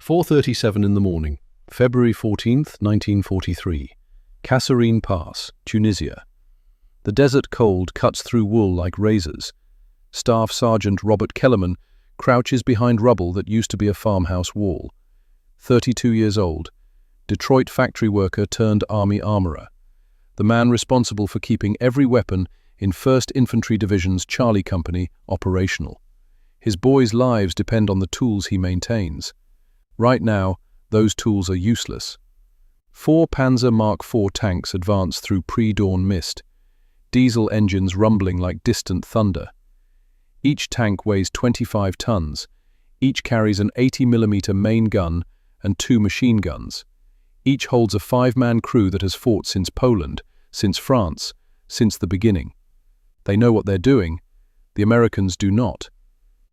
4:37 in the morning, February 14th, 1943. Kasserine Pass, Tunisia. The desert cold cuts through wool like razors. Staff Sergeant Robert Kellerman crouches behind rubble that used to be a farmhouse wall. 32 years old, Detroit factory worker turned army armorer. The man responsible for keeping every weapon in 1st Infantry Division's Charlie Company operational. His boys' lives depend on the tools he maintains. Right now, those tools are useless. 4 Panzer Mark IV tanks advance through pre-dawn mist, diesel engines rumbling like distant thunder. Each tank weighs 25 tons. Each carries an 80mm main gun and 2 machine guns. Each holds a 5-man crew that has fought since Poland, since France, since the beginning. They know what they're doing. The Americans do not.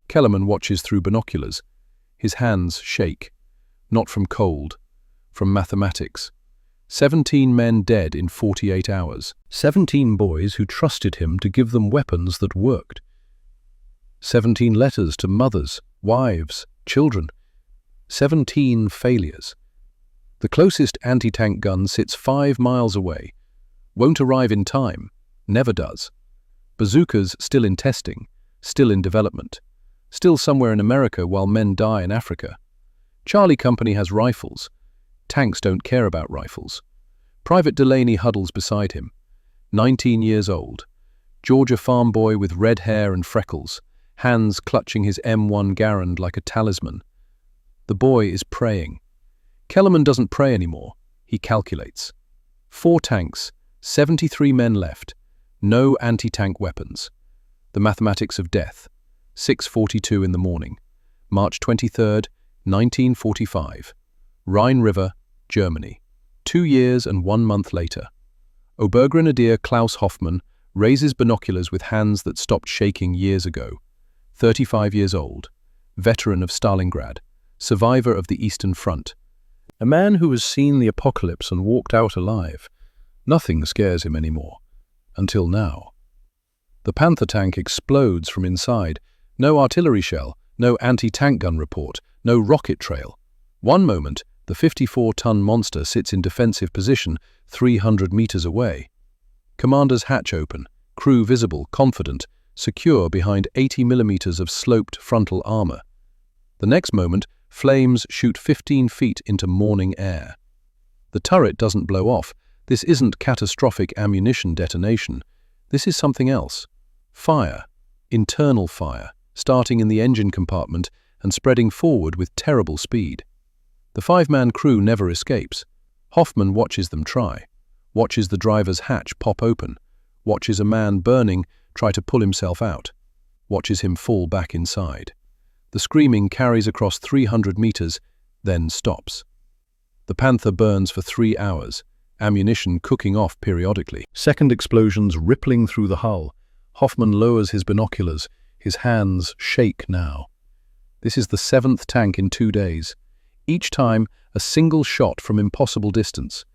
Kellerman watches through binoculars. His hands shake. Not from cold, from mathematics. 17 men dead in 48 hours. 17 boys who trusted him to give them weapons that worked. 17 letters to mothers, wives, children. 17 failures. The closest anti-tank gun sits 5 miles away. Won't arrive in time. Never does. Bazookas still in testing, still in development. Still somewhere in America while men die in Africa. Charlie Company has rifles. Tanks don't care about rifles. Private Delaney huddles beside him. 19 years old. Georgia farm boy with red hair and freckles, hands clutching his M1 Garand like a talisman. The boy is praying. Kellerman doesn't pray anymore. He calculates. 4 tanks, 73 men left. No anti-tank weapons. The mathematics of death. 6:42 in the morning. March 23rd, 1945. Rhine River, Germany. 2 years and 1 month later. Obergrenadier Klaus Hoffmann raises binoculars with hands that stopped shaking years ago. 35 years old. Veteran of Stalingrad. Survivor of the Eastern Front. A man who has seen the apocalypse and walked out alive. Nothing scares him anymore. Until now. The Panther tank explodes from inside. No artillery shell, no anti-tank gun report, no rocket trail. One moment, the 54-ton monster sits in defensive position 300 meters away. Commander's hatch open, crew visible, confident, secure behind 80 millimeters of sloped frontal armor. The next moment, flames shoot 15 feet into morning air. The turret doesn't blow off. This isn't catastrophic ammunition detonation. This is something else. Fire. Internal fire, starting in the engine compartment and spreading forward with terrible speed. The 5-man crew never escapes. Hoffmann watches them try, watches the driver's hatch pop open, watches a man burning try to pull himself out, watches him fall back inside. The screaming carries across 300 meters, then stops. The Panther burns for 3 hours, ammunition cooking off periodically. Second explosions rippling through the hull. Hoffmann lowers his binoculars. His hands shake now. This is the 7th tank in 2 days. Each time, a single shot from impossible distance.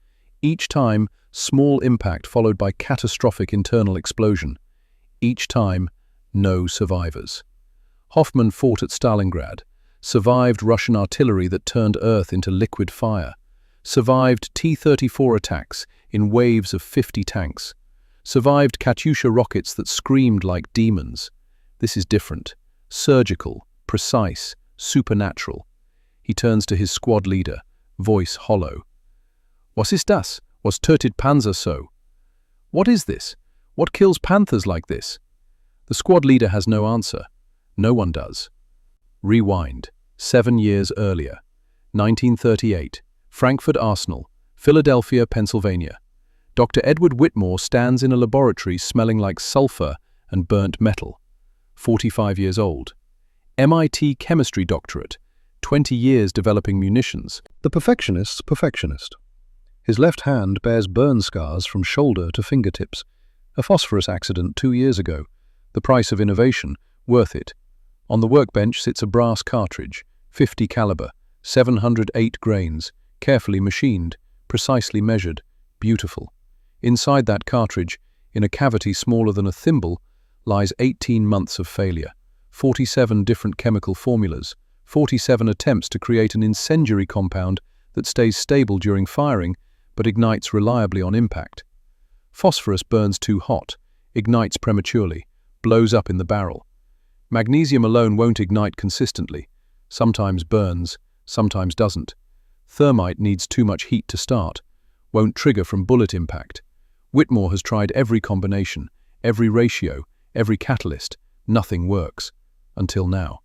Each time, small impact followed by catastrophic internal explosion. Each time, no survivors. Hoffmann fought at Stalingrad, survived Russian artillery that turned earth into liquid fire, survived T-34 attacks in waves of 50 tanks, survived Katyusha rockets that screamed like demons. This is different, surgical, precise, supernatural. He turns to his squad leader, voice hollow. Was ist das? Was tötet Panzer so? What is this? What kills Panthers like this? The squad leader has no answer. No one does. Rewind. 7 years earlier. 1938. Frankfurt Arsenal, Philadelphia, Pennsylvania. Dr. Edward Whitmore stands in a laboratory smelling like sulfur and burnt metal. 45 years old. MIT chemistry doctorate. 20 years developing munitions. The perfectionist's perfectionist. His left hand bears burn scars from shoulder to fingertips. A phosphorus accident 2 years ago. The price of innovation, worth it. On the workbench sits a brass cartridge, 50 caliber, 708 grains, carefully machined, precisely measured, beautiful. Inside that cartridge, in a cavity smaller than a thimble, lies 18 months of failure, 47 different chemical formulas, 47 attempts to create an incendiary compound that stays stable during firing but ignites reliably on impact. Phosphorus burns too hot, ignites prematurely, blows up in the barrel. Magnesium alone won't ignite consistently, sometimes burns, sometimes doesn't. Thermite needs too much heat to start, won't trigger from bullet impact. Whitmore has tried every combination, every ratio, every catalyst. Nothing works. Until now.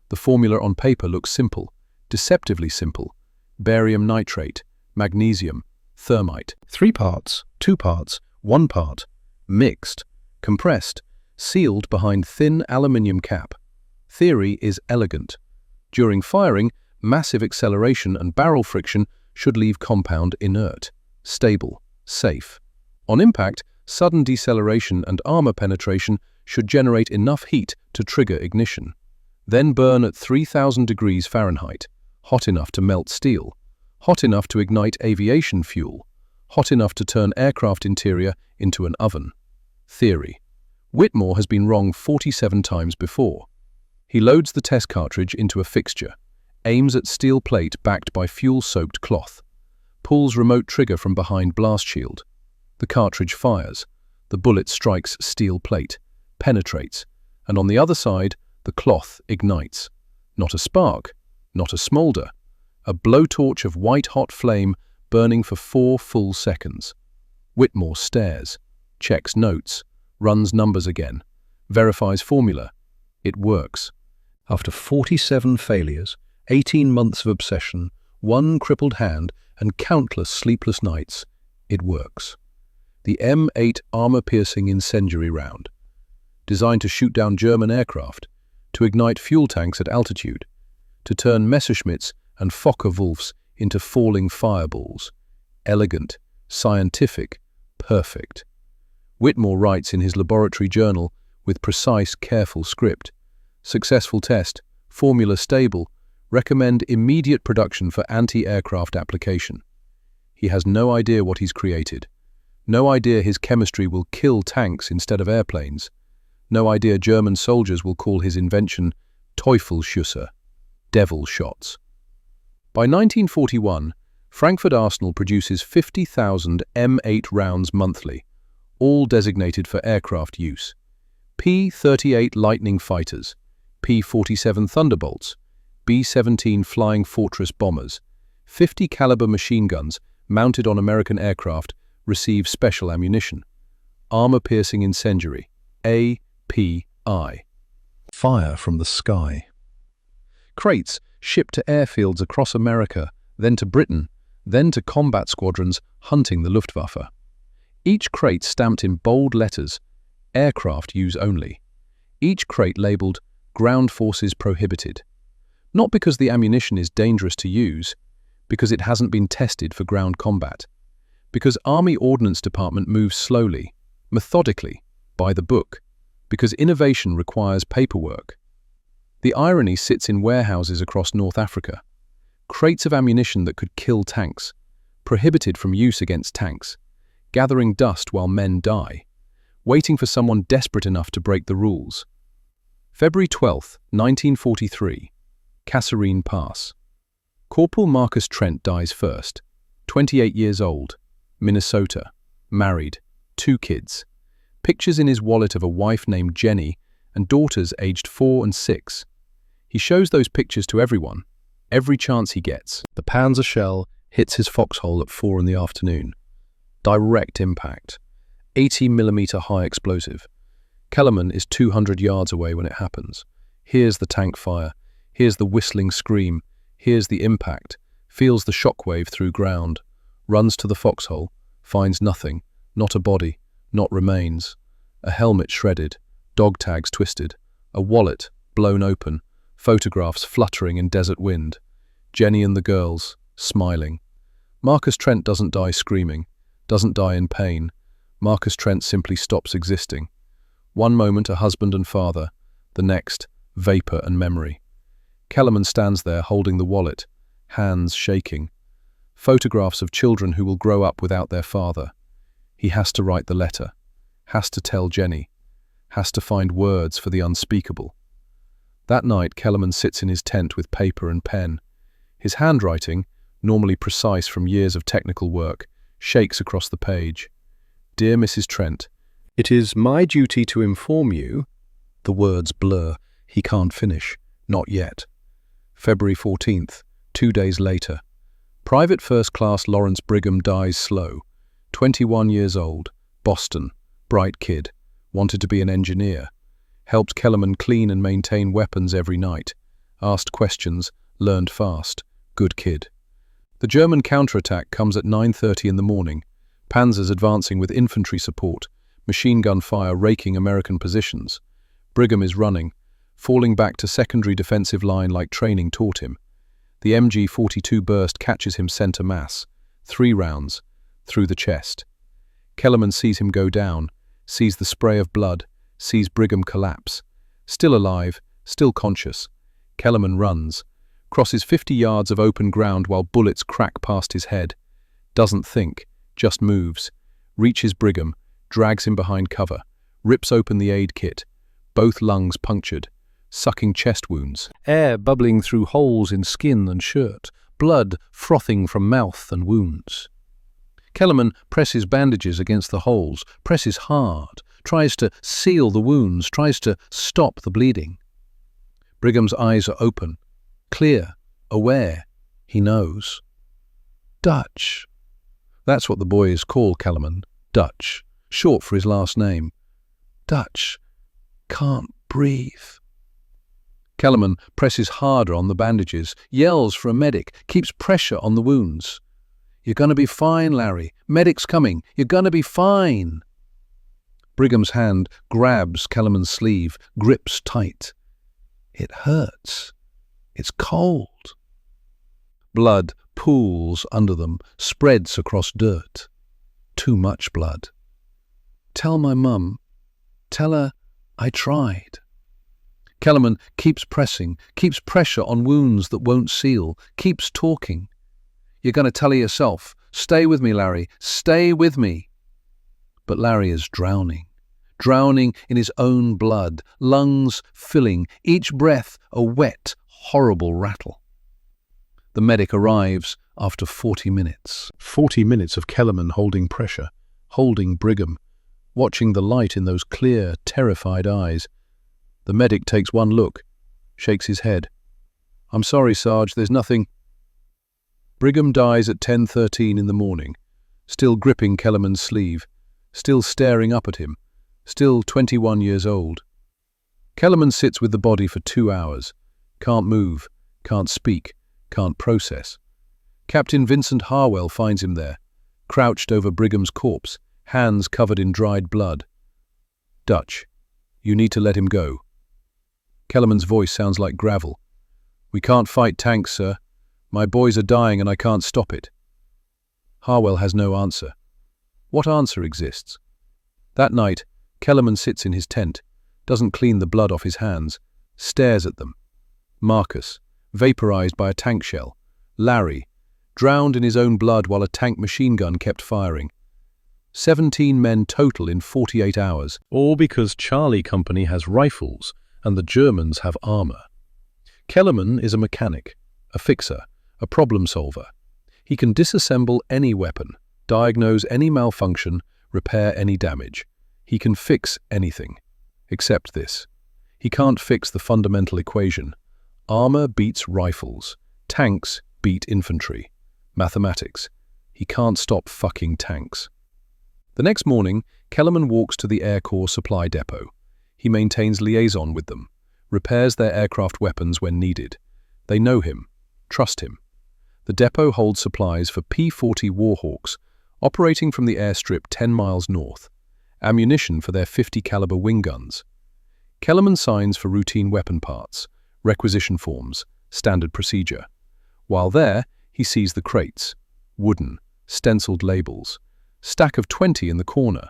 The formula on paper looks simple, deceptively simple. Barium nitrate, magnesium, thermite. 3 parts, 2 parts, 1 part. Mixed, compressed, sealed behind thin aluminium cap. Theory is elegant. During firing, massive acceleration and barrel friction should leave compound inert, stable, safe. On impact, sudden deceleration and armor penetration should generate enough heat to trigger ignition. Then burn at 3,000 degrees Fahrenheit, hot enough to melt steel, hot enough to ignite aviation fuel, hot enough to turn aircraft interior into an oven. Theory. Whitmore has been wrong 47 times before. He loads the test cartridge into a fixture, aims at steel plate backed by fuel-soaked cloth, pulls remote trigger from behind blast shield. The cartridge fires, the bullet strikes steel plate, penetrates, and on the other side, the cloth ignites. Not a spark, not a smolder, a blowtorch of white-hot flame burning for 4 full seconds. Whitmore stares, checks notes, runs numbers again, verifies formula. It works. After 47 failures, 18 months of obsession, 1 crippled hand, and countless sleepless nights, it works. The M8 armor-piercing incendiary round, designed to shoot down German aircraft, to ignite fuel tanks at altitude, to turn Messerschmitts and Focke-Wulfs into falling fireballs. Elegant, scientific, perfect. Whitmore writes in his laboratory journal with precise, careful script. Successful test, formula stable, recommend immediate production for anti-aircraft application. He has no idea what he's created. No idea his chemistry will kill tanks instead of airplanes. No idea German soldiers will call his invention Teufelsschüsse, devil shots. By 1941, Frankfurt Arsenal produces 50,000 M8 rounds monthly, all designated for aircraft use. P-38 Lightning fighters, P-47 Thunderbolts, B-17 Flying Fortress bombers, 50 caliber machine guns mounted on American aircraft receive special ammunition. Armor-piercing incendiary, API. Fire from the sky. Crates shipped to airfields across America, then to Britain, then to combat squadrons hunting the Luftwaffe. Each crate stamped in bold letters, aircraft use only. Each crate labeled, ground forces prohibited. Not because the ammunition is dangerous to use, because it hasn't been tested for ground combat. Because Army Ordnance Department moves slowly, methodically, by the book. Because innovation requires paperwork. The irony sits in warehouses across North Africa. Crates of ammunition that could kill tanks, prohibited from use against tanks, gathering dust while men die, waiting for someone desperate enough to break the rules. February 12, 1943, Kasserine Pass. Corporal Marcus Trent dies first, 28 years old, Minnesota, married, 2 kids. Pictures in his wallet of a wife named Jenny and daughters aged 4 and 6. He shows those pictures to everyone, every chance he gets. The Panzer shell hits his foxhole at 4 in the afternoon. Direct impact. 80mm high explosive. Kellerman is 200 yards away when it happens. Hears the tank fire. Hears the whistling scream. Hears the impact. Feels the shockwave through ground. Runs to the foxhole. Finds nothing. Not a body. Not remains. A helmet shredded. Dog tags twisted. A wallet blown open. Photographs fluttering in desert wind. Jenny and the girls, smiling. Marcus Trent doesn't die screaming. Doesn't die in pain. Marcus Trent simply stops existing. One moment a husband and father. The next, vapor and memory. Kellerman stands there holding the wallet, hands shaking. Photographs of children who will grow up without their father. He has to write the letter, has to tell Jenny, has to find words for the unspeakable. That night, Kellerman sits in his tent with paper and pen. His handwriting, normally precise from years of technical work, shakes across the page. Dear Mrs. Trent, it is my duty to inform you. The words blur. He can't finish. Not yet. February 14th, 2 days later. Private First Class Lawrence Brigham dies slow. 21 years old. Boston. Bright kid. Wanted to be an engineer. Helped Kellerman clean and maintain weapons every night. Asked questions. Learned fast. Good kid. The German counterattack comes at 9:30 in the morning. Panzers advancing with infantry support. Machine gun fire raking American positions. Brigham is running, falling back to secondary defensive line like training taught him. The MG-42 burst catches him center mass. 3 rounds. Through the chest. Kellerman sees him go down, sees the spray of blood, sees Brigham collapse. Still alive, still conscious. Kellerman runs, crosses 50 yards of open ground while bullets crack past his head. Doesn't think, just moves. Reaches Brigham, drags him behind cover, rips open the aid kit. Both lungs punctured, sucking chest wounds. Air bubbling through holes in skin and shirt, blood frothing from mouth and wounds. Kellerman presses bandages against the holes, presses hard, tries to seal the wounds, tries to stop the bleeding. Brigham's eyes are open, clear, aware. He knows. Dutch. That's what the boys call Kellerman, Dutch, short for his last name. Dutch. Can't breathe. Kellerman presses harder on the bandages, yells for a medic, keeps pressure on the wounds. You're gonna be fine, Larry. Medic's coming. You're gonna be fine. Brigham's hand grabs Kellerman's sleeve, grips tight. It hurts. It's cold. Blood pools under them, spreads across dirt. Too much blood. Tell my mum. Tell her I tried. Kellerman keeps pressing, keeps pressure on wounds that won't seal, keeps talking. You're going to tell her yourself. Stay with me, Larry. Stay with me. But Larry is drowning. Drowning in his own blood, lungs filling, each breath a wet, horrible rattle. The medic arrives after 40 minutes. 40 minutes of Kellerman holding pressure, holding Brigham, watching the light in those clear, terrified eyes. The medic takes one look, shakes his head. I'm sorry, Sarge, there's nothing. Brigham dies at 10:13 in the morning, still gripping Kellerman's sleeve, still staring up at him, still 21 years old. Kellerman sits with the body for 2 hours, can't move, can't speak, can't process. Captain Vincent Harwell finds him there, crouched over Brigham's corpse, hands covered in dried blood. Dutch, you need to let him go. Kellerman's voice sounds like gravel. We can't fight tanks, sir. My boys are dying and I can't stop it. Harwell has no answer. What answer exists? That night, Kellerman sits in his tent, doesn't clean the blood off his hands, stares at them. Marcus, vaporized by a tank shell. Larry, drowned in his own blood while a tank machine gun kept firing. 17 men total in 48 hours, all because Charlie Company has rifles and the Germans have armor. Kellerman is a mechanic, a fixer, a problem solver. He can disassemble any weapon, diagnose any malfunction, repair any damage. He can fix anything, except this. He can't fix the fundamental equation. Armor beats rifles. Tanks beat infantry. Mathematics. He can't stop fucking tanks. The next morning, Kellerman walks to the Air Corps supply depot. He maintains liaison with them, repairs their aircraft weapons when needed. They know him, trust him. The depot holds supplies for P-40 Warhawks, operating from the airstrip 10 miles north, ammunition for their 50 caliber wing guns. Kellerman signs for routine weapon parts, requisition forms, standard procedure. While there, he sees the crates, wooden, stenciled labels, stack of 20 in the corner,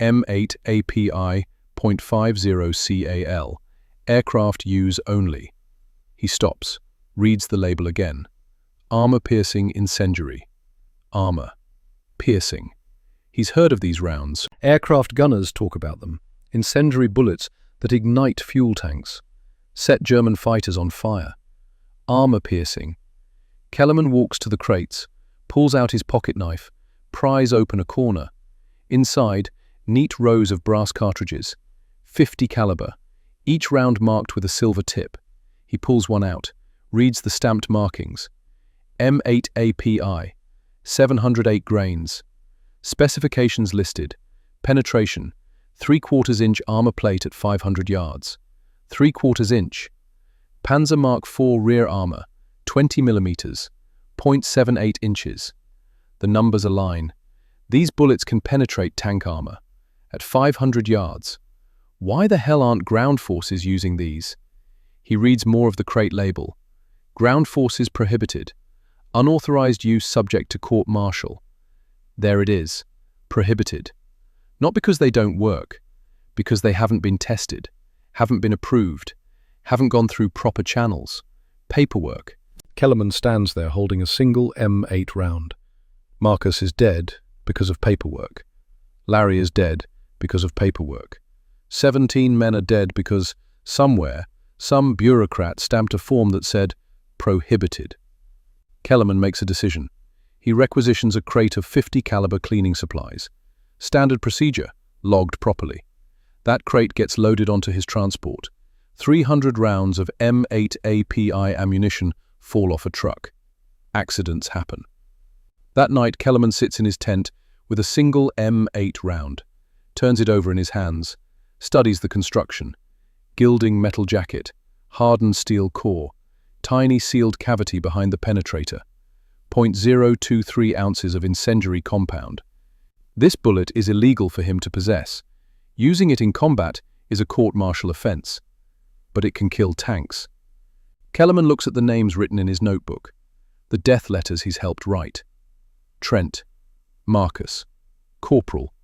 M8 API .50 CAL, aircraft use only. He stops, reads the label again. Armor-piercing incendiary. Armor. Piercing. He's heard of these rounds. Aircraft gunners talk about them. Incendiary bullets that ignite fuel tanks. set German fighters on fire. Armor-piercing. Kellerman walks to the crates, pulls out his pocket knife, pries open a corner. Inside, neat rows of brass cartridges, 50 caliber, each round marked with a silver tip. He pulls one out, reads the stamped markings. M8 API, 708 grains. Specifications listed. Penetration, 3/4 inch armor plate at 500 yards. 3/4 inch. Panzer Mark IV rear armor, 20 millimeters, 0.78 inches. The numbers align. These bullets can penetrate tank armor. At 500 yards. Why the hell aren't ground forces using these? He reads more of the crate label. Ground forces prohibited. Unauthorized use subject to court-martial. There it is. Prohibited. Not because they don't work, because they haven't been tested, haven't been approved, haven't gone through proper channels. Paperwork. Kellerman stands there holding a single M8 round. Marcus is dead because of paperwork. Larry is dead because of paperwork. 17 men are dead because, somewhere, some bureaucrat stamped a form that said, prohibited. Kellerman makes a decision. He requisitions a crate of 50 caliber cleaning supplies. Standard procedure, logged properly. That crate gets loaded onto his transport. 300 rounds of M8 API ammunition fall off a truck. Accidents happen. That night, Kellerman sits in his tent with a single M8 round, turns it over in his hands, studies the construction. Gilding metal jacket, hardened steel core, tiny sealed cavity behind the penetrator, 0.023 ounces of incendiary compound. This bullet is illegal for him to possess. Using it in combat is a court-martial offense, but it can kill tanks. Kellerman looks at the names written in his notebook, the death letters he's helped write. Trent, Marcus, Corporal,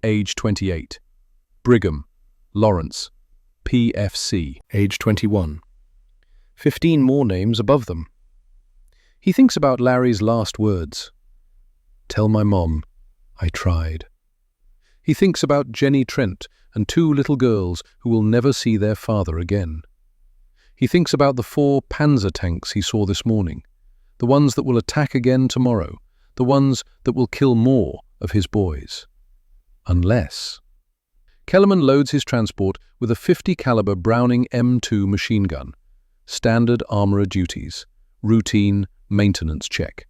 age 28. Brigham, Lawrence, PFC, age 21. 15 more names above them. He thinks about Larry's last words. Tell my mom, I tried. He thinks about Jenny Trent and 2 little girls who will never see their father again. He thinks about the 4 Panzer tanks he saw this morning, the ones that will attack again tomorrow, the ones that will kill more of his boys. Unless... Kellerman loads his transport with a 50 caliber Browning M2 machine gun. Standard armorer duties. Routine maintenance check.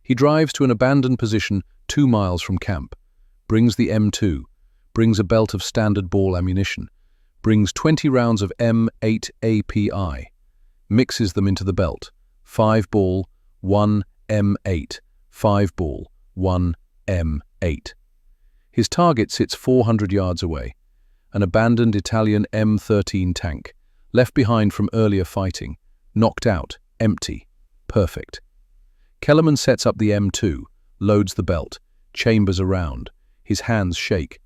He drives to an abandoned position 2 miles from camp. Brings the M2. Brings a belt of standard ball ammunition. Brings 20 rounds of M8 API. Mixes them into the belt. 5 ball, 1 M8. 5 ball, 1 M8. His target sits 400 yards away. An abandoned Italian M13 tank, left behind from earlier fighting, knocked out, empty, perfect. Kellerman sets up the M2, loads the belt, chambers around. His hands shake.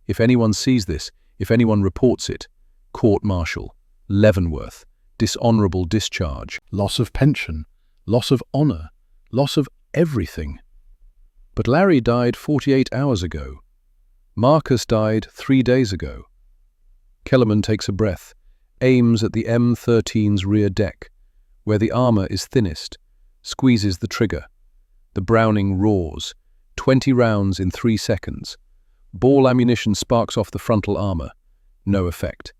If anyone sees this, if anyone reports it, court-martial, Leavenworth, dishonorable discharge, loss of pension, loss of honor, loss of everything. But Larry died 48 hours ago. Marcus died 3 days ago. Kellerman takes a breath, aims at the M13's rear deck, where the armor is thinnest, squeezes the trigger. The Browning roars, 20 rounds in 3 seconds. Ball ammunition sparks off the frontal armor. No effect.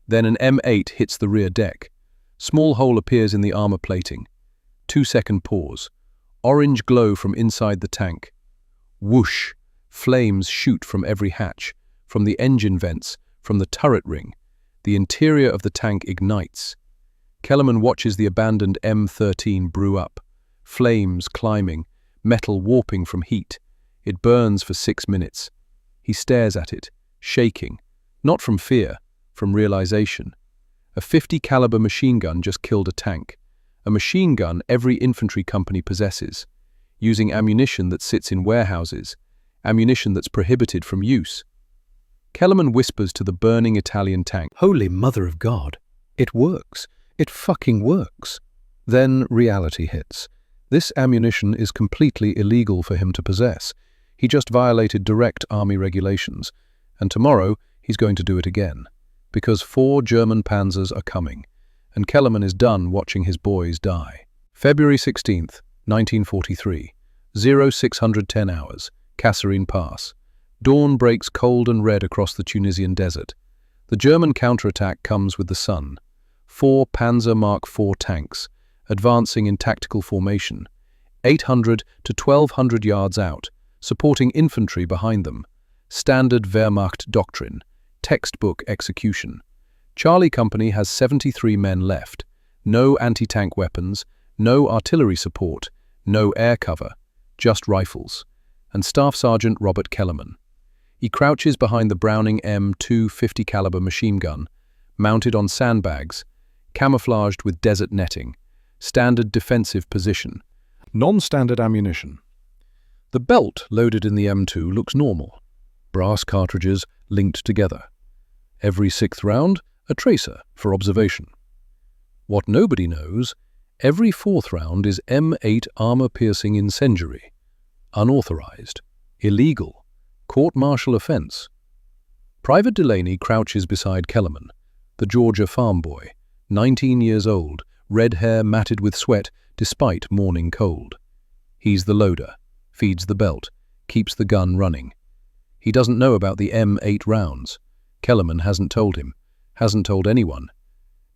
Then an M8 hits the rear deck. Small hole appears in the armor plating. 2-second pause. Orange glow from inside the tank. Whoosh! Flames shoot from every hatch, from the engine vents, from the turret ring. The interior of the tank ignites. Kellerman watches the abandoned M13 brew up. Flames climbing, metal warping from heat. It burns for 6 minutes. He stares at it, shaking, not from fear, from realization. A 50 caliber machine gun just killed a tank. A machine gun every infantry company possesses, using ammunition that sits in warehouses, ammunition that's prohibited from use. Kellerman whispers to the burning Italian tank, "Holy Mother of God, it works. It fucking works." Then reality hits. This ammunition is completely illegal for him to possess. He just violated direct army regulations, and tomorrow he's going to do it again, because 4 German panzers are coming. and Kellerman is done watching his boys die. February 16th, 1943, 0610 hours, Kasserine Pass. Dawn breaks cold and red across the Tunisian desert. The German counterattack comes with the sun. 4 Panzer Mark IV tanks, advancing in tactical formation, 800 to 1200 yards out, supporting infantry behind them. Standard Wehrmacht doctrine, textbook execution. Charlie Company has 73 men left, no anti-tank weapons, no artillery support, no air cover, just rifles, and Staff Sergeant Robert Kellerman. He crouches behind the Browning M250 caliber machine gun, mounted on sandbags, camouflaged with desert netting, standard defensive position, non-standard ammunition. The belt loaded in the M2 looks normal, brass cartridges linked together. Every 6th round, a tracer for observation. What nobody knows, every 4th round is M8 armor-piercing incendiary, unauthorized, illegal, court-martial offense. Private Delaney crouches beside Kellerman, the Georgia farm boy, 19 years old, red hair matted with sweat despite morning cold. He's the loader, feeds the belt, keeps the gun running. He doesn't know about the M8 rounds. Kellerman hasn't told him, hasn't told anyone.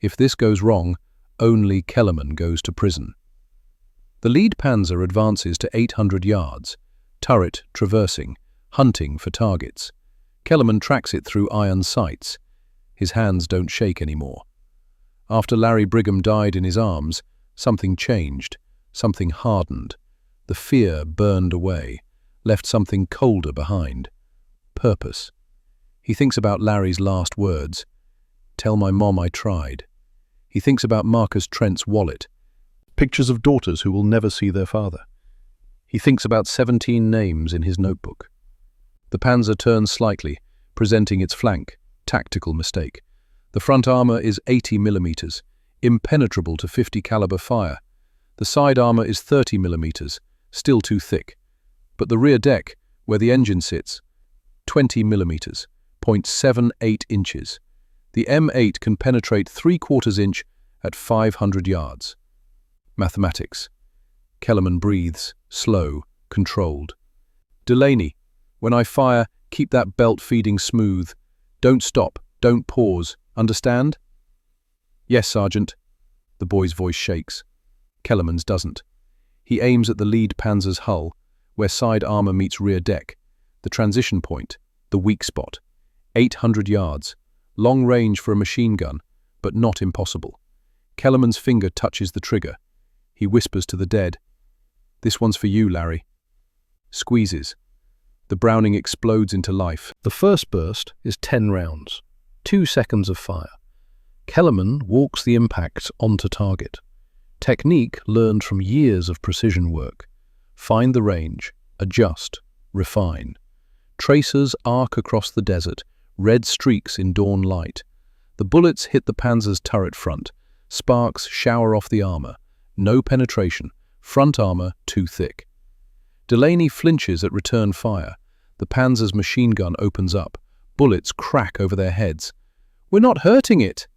If this goes wrong, only Kellerman goes to prison. The lead panzer advances to 800 yards, turret traversing, hunting for targets. Kellerman tracks it through iron sights. His hands don't shake anymore. After Larry Brigham died in his arms, something changed, something hardened. The fear burned away, left something colder behind. Purpose. He thinks about Larry's last words. Tell my mom I tried. He thinks about Marcus Trent's wallet. Pictures of daughters who will never see their father. He thinks about 17 names in his notebook. The panzer turns slightly, presenting its flank. Tactical mistake. The front armor is 80 millimeters, impenetrable to 50 caliber fire. The side armor is 30 millimeters, still too thick. But the rear deck, where the engine sits, 20 millimeters, 0.78 inches. The M8 can penetrate 3/4 inch at 500 yards. Mathematics. Kellerman breathes, slow, controlled. Delaney, when I fire, keep that belt feeding smooth. Don't stop, don't pause. Understand? Yes, Sergeant. The boy's voice shakes. Kellerman's doesn't. He aims at the lead panzer's hull, where side armor meets rear deck, the transition point, the weak spot. 800 yards, long range for a machine gun, but not impossible. Kellerman's finger touches the trigger. He whispers to the dead, "This one's for you, Larry." Squeezes. The Browning explodes into life. The first burst is 10 rounds, 2 seconds of fire. Kellerman walks the impacts onto target. Technique learned from years of precision work. Find the range, adjust, refine. Tracers arc across the desert, red streaks in dawn light. The bullets hit the panzer's turret front. Sparks shower off the armor. No penetration. Front armor too thick. Delaney flinches at return fire. The panzer's machine gun opens up. Bullets crack over their heads. "We're not hurting it!"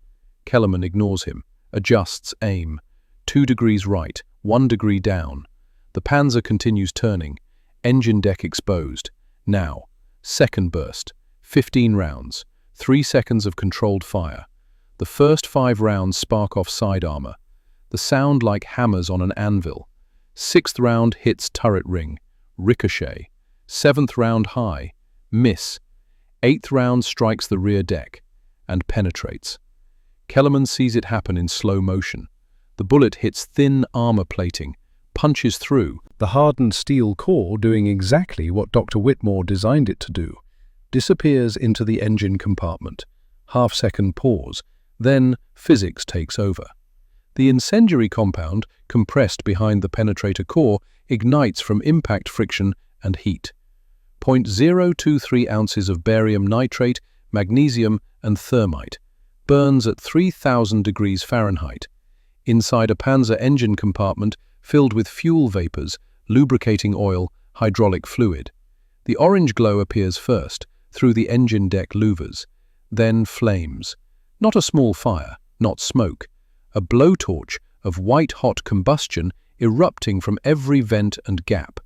Kellerman ignores him, adjusts aim. 2 degrees right, 1 degree down. The panzer continues turning. Engine deck exposed. Now, second burst. 15 rounds. 3 seconds of controlled fire. The first 5 rounds spark off side armor. The sound like hammers on an anvil. 6th round hits turret ring. Ricochet. 7th round high. Miss. 8th round strikes the rear deck and penetrates. Kellerman sees it happen in slow motion. The bullet hits thin armor plating, punches through, the hardened steel core doing exactly what Dr. Whitmore designed it to do, disappears into the engine compartment. Half-second pause, then physics takes over. The incendiary compound, compressed behind the penetrator core, ignites from impact friction and heat. 0.023 ounces of barium nitrate, magnesium, and thermite. Burns at 3,000 degrees Fahrenheit. Inside a Panzer engine compartment filled with fuel vapors, lubricating oil, hydraulic fluid. The orange glow appears first, through the engine deck louvers. Then flames. Not a small fire, not smoke. a blowtorch of white-hot combustion erupting from every vent and gap.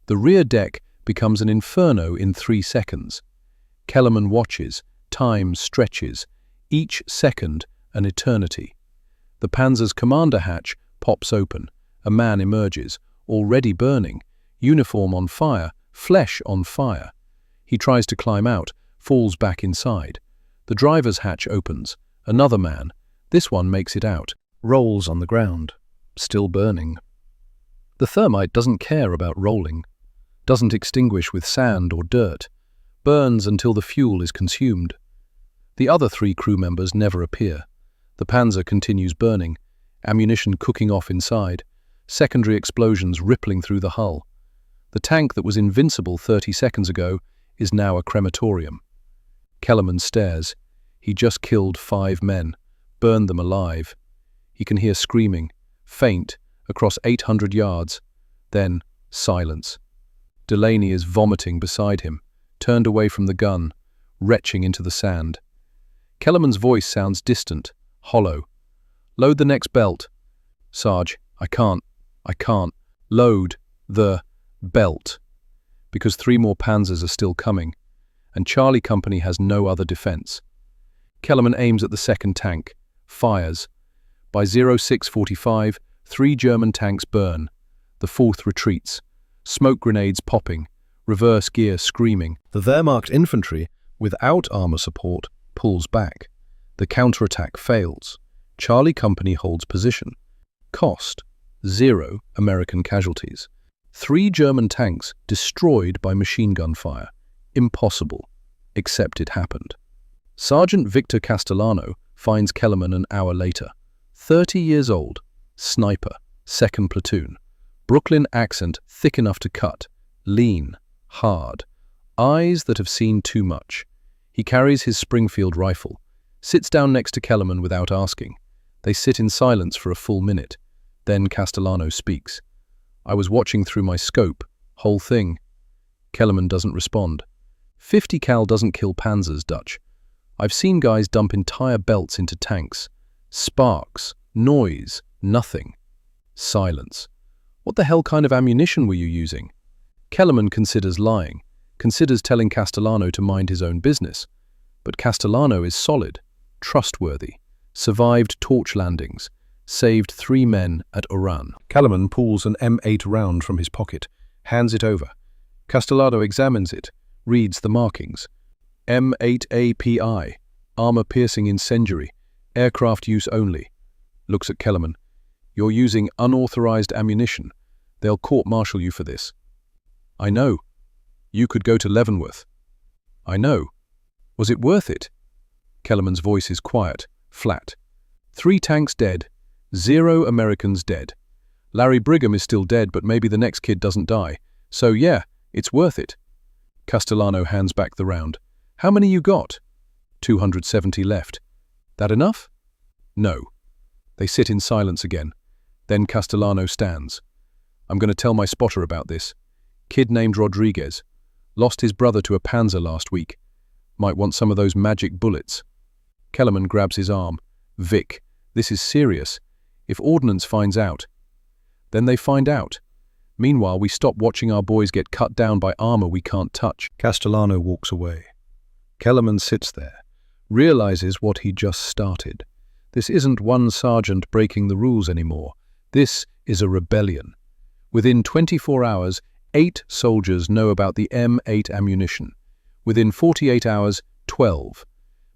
The rear deck becomes an inferno in 3 seconds. Kellerman watches, time stretches, each second an eternity. The Panzer's commander hatch pops open. A man emerges, already burning, uniform on fire, flesh on fire. He tries to climb out, falls back inside. The driver's hatch opens. Another man, this one makes it out, rolls on the ground, still burning. The thermite doesn't care about rolling, doesn't extinguish with sand or dirt, burns until the fuel is consumed. The other 3 crew members never appear. The Panzer continues burning, ammunition cooking off inside, secondary explosions rippling through the hull. The tank that was invincible 30 seconds ago is now a crematorium. Kellerman stares. He just killed 5 men, burned them alive. He can hear screaming, faint, across 800 yards. Then, silence. Delaney is vomiting beside him, turned away from the gun, retching into the sand. Kellerman's voice sounds distant, hollow. "Load the next belt." "Sarge, I can't. Load the belt." Because 3 more Panzers are still coming, and Charlie Company has no other defense. Kellerman aims at the second tank, fires. By 06:45, 3 German tanks burn. The 4th retreats, smoke grenades popping, reverse gear screaming. The Wehrmacht infantry, without armor support, pulls back. The counterattack fails. Charlie Company holds position. Cost: 0 American casualties. 3 German tanks destroyed by machine gun fire. Impossible, except it happened. Sergeant Victor Castellano finds Kellerman an hour later. 30 years old, sniper, 2nd platoon. Brooklyn accent thick enough to cut, lean, hard, eyes that have seen too much. He carries his Springfield rifle, sits down next to Kellerman without asking. They sit in silence for a full minute. Then Castellano speaks. "I was watching through my scope, whole thing." Kellerman doesn't respond. 50 cal doesn't kill Panzers, Dutch. I've seen guys dump entire belts into tanks. Sparks, noise, nothing. Silence. "What the hell kind of ammunition were you using?" Kellerman considers lying, considers telling Castellano to mind his own business. But Castellano is solid, trustworthy, survived torch landings, saved 3 men at Oran. Kellerman pulls an M8 round from his pocket, hands it over. Castellano examines it, reads the markings. M8API, armor-piercing incendiary, aircraft use only. Looks at Kellerman. "You're using unauthorized ammunition. They'll court-martial you for this." "I know. You could go to Leavenworth." "I know. Was it worth it?" Kellerman's voice is quiet, flat. 3 tanks dead, 0 Americans dead. Larry Brigham is still dead, but maybe the next kid doesn't die. So yeah, it's worth it. Castellano hands back the round. "How many you got?" 270 left. "That enough?" "No." They sit in silence again. Then Castellano stands. "I'm going to tell my spotter about this. Kid named Rodriguez. Lost his brother to a Panzer last week. Might want some of those magic bullets." Kellerman grabs his arm. "Vic, this is serious. If Ordnance finds out." "Then they find out. Meanwhile, we stop watching our boys get cut down by armor we can't touch." Castellano walks away. Kellerman sits there, realizes what he just started. This isn't one sergeant breaking the rules anymore. This is a rebellion. Within 24 hours, 8 soldiers know about the M8 ammunition. Within 48 hours, 12.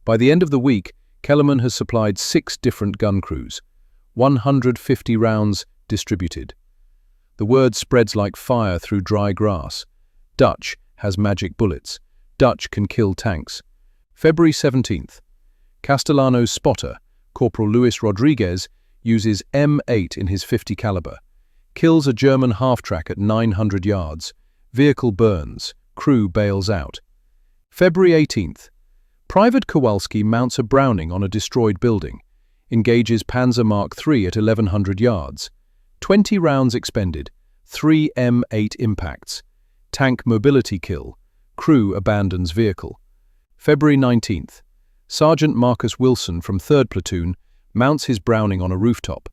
By the end of the week, Kellerman has supplied 6 different gun crews. 150 rounds distributed. The word spreads like fire through dry grass. Dutch has magic bullets. Dutch can kill tanks. February 17th. Castellano's spotter, Corporal Luis Rodriguez, uses M8 in his 50 caliber. Kills a German half-track at 900 yards. Vehicle burns. Crew bails out. February 18th. Private Kowalski mounts a Browning on a destroyed building. Engages Panzer Mark III at 1100 yards. 20 rounds expended. 3 M8 impacts. Tank mobility kill. Crew abandons vehicle. February 19th. Sergeant Marcus Wilson from 3rd Platoon mounts his Browning on a rooftop.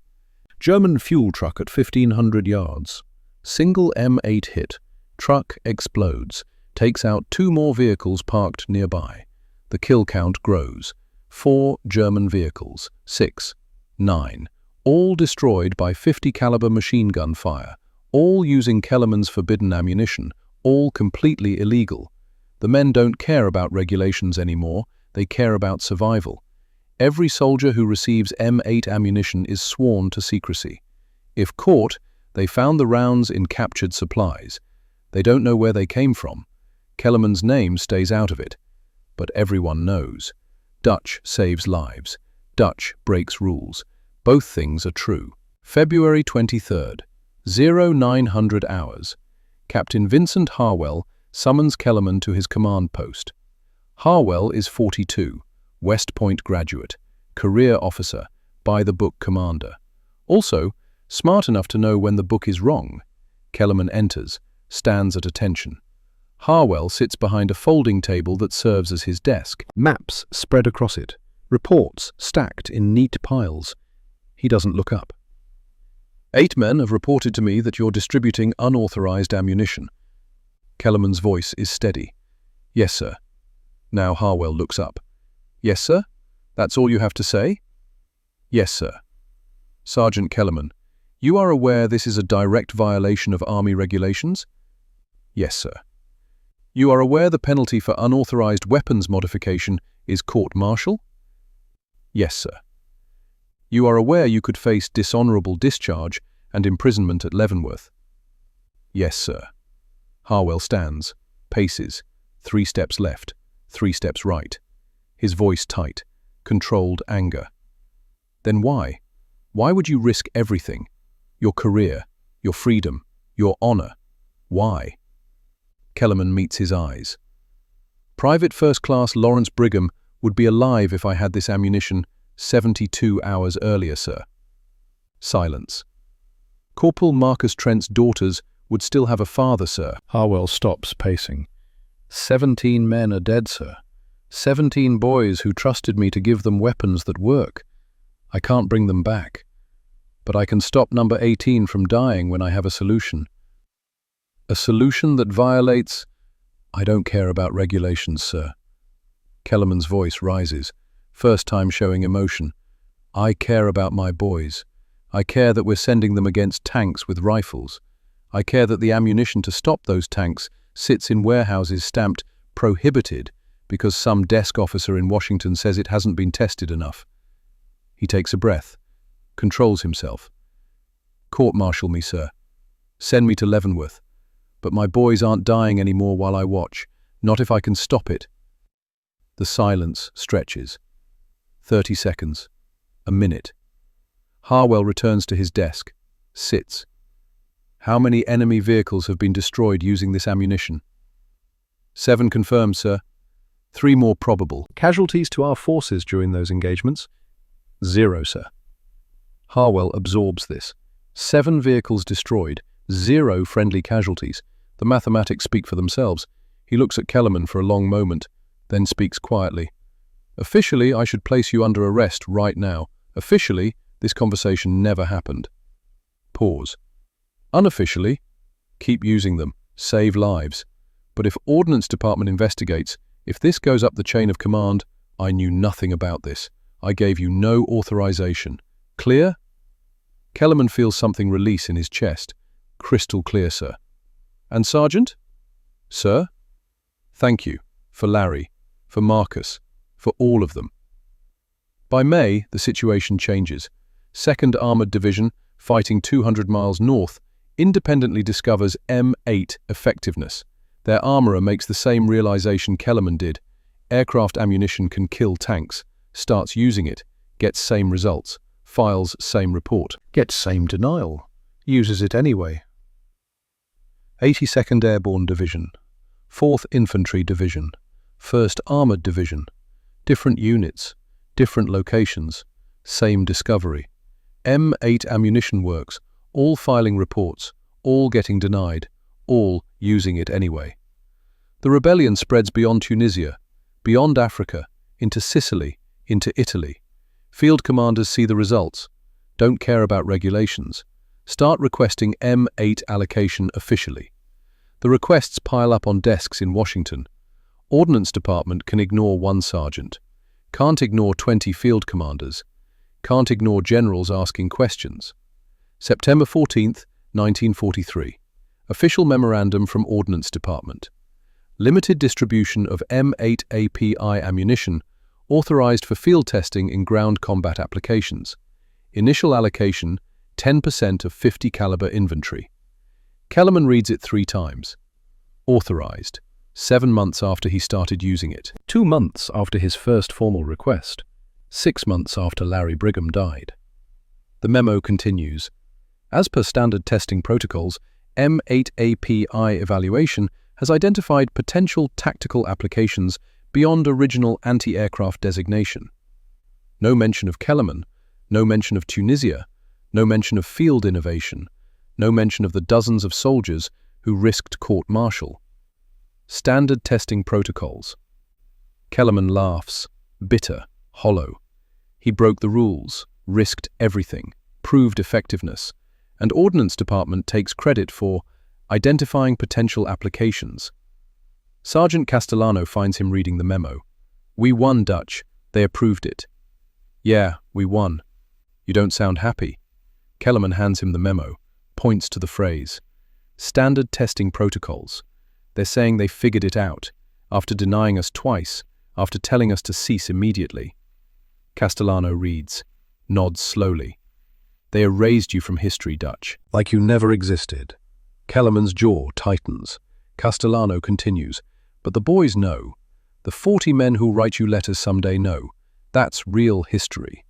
German fuel truck at 1,500 yards. Single M8 hit. Truck explodes. Takes out 2 more vehicles parked nearby. The kill count grows. 4 German vehicles. 6. 9. All destroyed by 50 caliber machine gun fire. All using Kellerman's forbidden ammunition. All completely illegal. The men don't care about regulations anymore. They care about survival. Every soldier who receives M8 ammunition is sworn to secrecy. If caught, they found the rounds in captured supplies. They don't know where they came from. Kellerman's name stays out of it. But everyone knows. Dutch saves lives. Dutch breaks rules. Both things are true. February 23rd, 0900 hours. Captain Vincent Harwell summons Kellerman to his command post. Harwell is 42. West Point graduate, career officer, by-the-book commander. Also, smart enough to know when the book is wrong. Kellerman enters, stands at attention. Harwell sits behind a folding table that serves as his desk. Maps spread across it, reports stacked in neat piles. He doesn't look up. 8 men have reported to me that you're distributing unauthorized ammunition. Kellerman's voice is steady. Yes, sir. Now Harwell looks up. Yes, sir? That's all you have to say? Yes, sir. Sergeant Kellerman, you are aware this is a direct violation of Army regulations? Yes, sir. You are aware the penalty for unauthorized weapons modification is court-martial? Yes, sir. You are aware you could face dishonorable discharge and imprisonment at Leavenworth? Yes, sir. Harwell stands, paces, 3 steps left, 3 steps right. His voice tight, controlled anger. Then why? Why would you risk everything? Your career, your freedom, your honor. Why? Kellerman meets his eyes. Private First Class Lawrence Brigham would be alive if I had this ammunition 72 hours earlier, sir. Silence. Corporal Marcus Trent's daughters would still have a father, sir. Harwell stops, pacing. 17 men are dead, sir. 17 boys who trusted me to give them weapons that work. I can't bring them back. But I can stop number 18 from dying when I have a solution. A solution that violates... I don't care about regulations, sir. Kellerman's voice rises, first time showing emotion. I care about my boys. I care that we're sending them against tanks with rifles. I care that the ammunition to stop those tanks sits in warehouses stamped prohibited because some desk officer in Washington says it hasn't been tested enough. He takes a breath, controls himself. Court-martial me, sir. Send me to Leavenworth. But my boys aren't dying anymore while I watch, not if I can stop it. The silence stretches. 30 seconds. A minute. Harwell returns to his desk, sits. How many enemy vehicles have been destroyed using this ammunition? 7 confirmed, sir. 3 more probable. Casualties to our forces during those engagements? 0, sir. Harwell absorbs this. 7 vehicles destroyed, 0 friendly casualties. The mathematics speak for themselves. He looks at Kellerman for a long moment, then speaks quietly. Officially, I should place you under arrest right now. Officially, this conversation never happened. Pause. Unofficially, keep using them. Save lives. But if Ordnance Department investigates, if this goes up the chain of command, I knew nothing about this. I gave you no authorization. Clear? Kellerman feels something release in his chest. Crystal clear, sir. And Sergeant? Sir? Thank you. For Larry. For Marcus. For all of them. By May, the situation changes. 2nd Armored Division, fighting 200 miles north, independently discovers M8 effectiveness. Their armorer makes the same realization Kellerman did. Aircraft ammunition can kill tanks. Starts using it. Gets same results. Files same report. Gets same denial. Uses it anyway. 82nd Airborne Division. 4th Infantry Division. 1st Armored Division. Different units. Different locations. Same discovery. M8 ammunition works. All filing reports. All getting denied. All using it anyway. The rebellion spreads beyond Tunisia, beyond Africa, into Sicily, into Italy. Field commanders see the results, don't care about regulations. Start requesting M8 allocation officially. The requests pile up on desks in Washington. Ordnance Department can ignore one sergeant. Can't ignore 20 field commanders. Can't ignore generals asking questions. September 14th, 1943. Official memorandum from Ordnance Department. Limited distribution of M8 API ammunition authorized for field testing in ground combat applications. Initial allocation, 10% of 50 caliber inventory. Kellerman reads it 3 times. Authorized. 7 months after he started using it. 2 months after his first formal request. 6 months after Larry Brigham died. The memo continues. As per standard testing protocols, M8 API evaluation has identified potential tactical applications beyond original anti-aircraft designation. No mention of Kellerman, no mention of Tunisia, no mention of field innovation, no mention of the dozens of soldiers who risked court-martial. Standard testing protocols. Kellerman laughs, bitter, hollow. He broke the rules, risked everything, proved effectiveness, and Ordnance Department takes credit for identifying potential applications. Sergeant Castellano finds him reading the memo. We won, Dutch. They approved it. Yeah, we won. You don't sound happy. Kellerman hands him the memo, points to the phrase. Standard testing protocols. They're saying they figured it out, after denying us twice, after telling us to cease immediately. Castellano reads, nods slowly. They erased you from history, Dutch. Like you never existed. Kellerman's jaw tightens. Castellano continues, but the boys know. The 40 men who write you letters someday know. That's real history.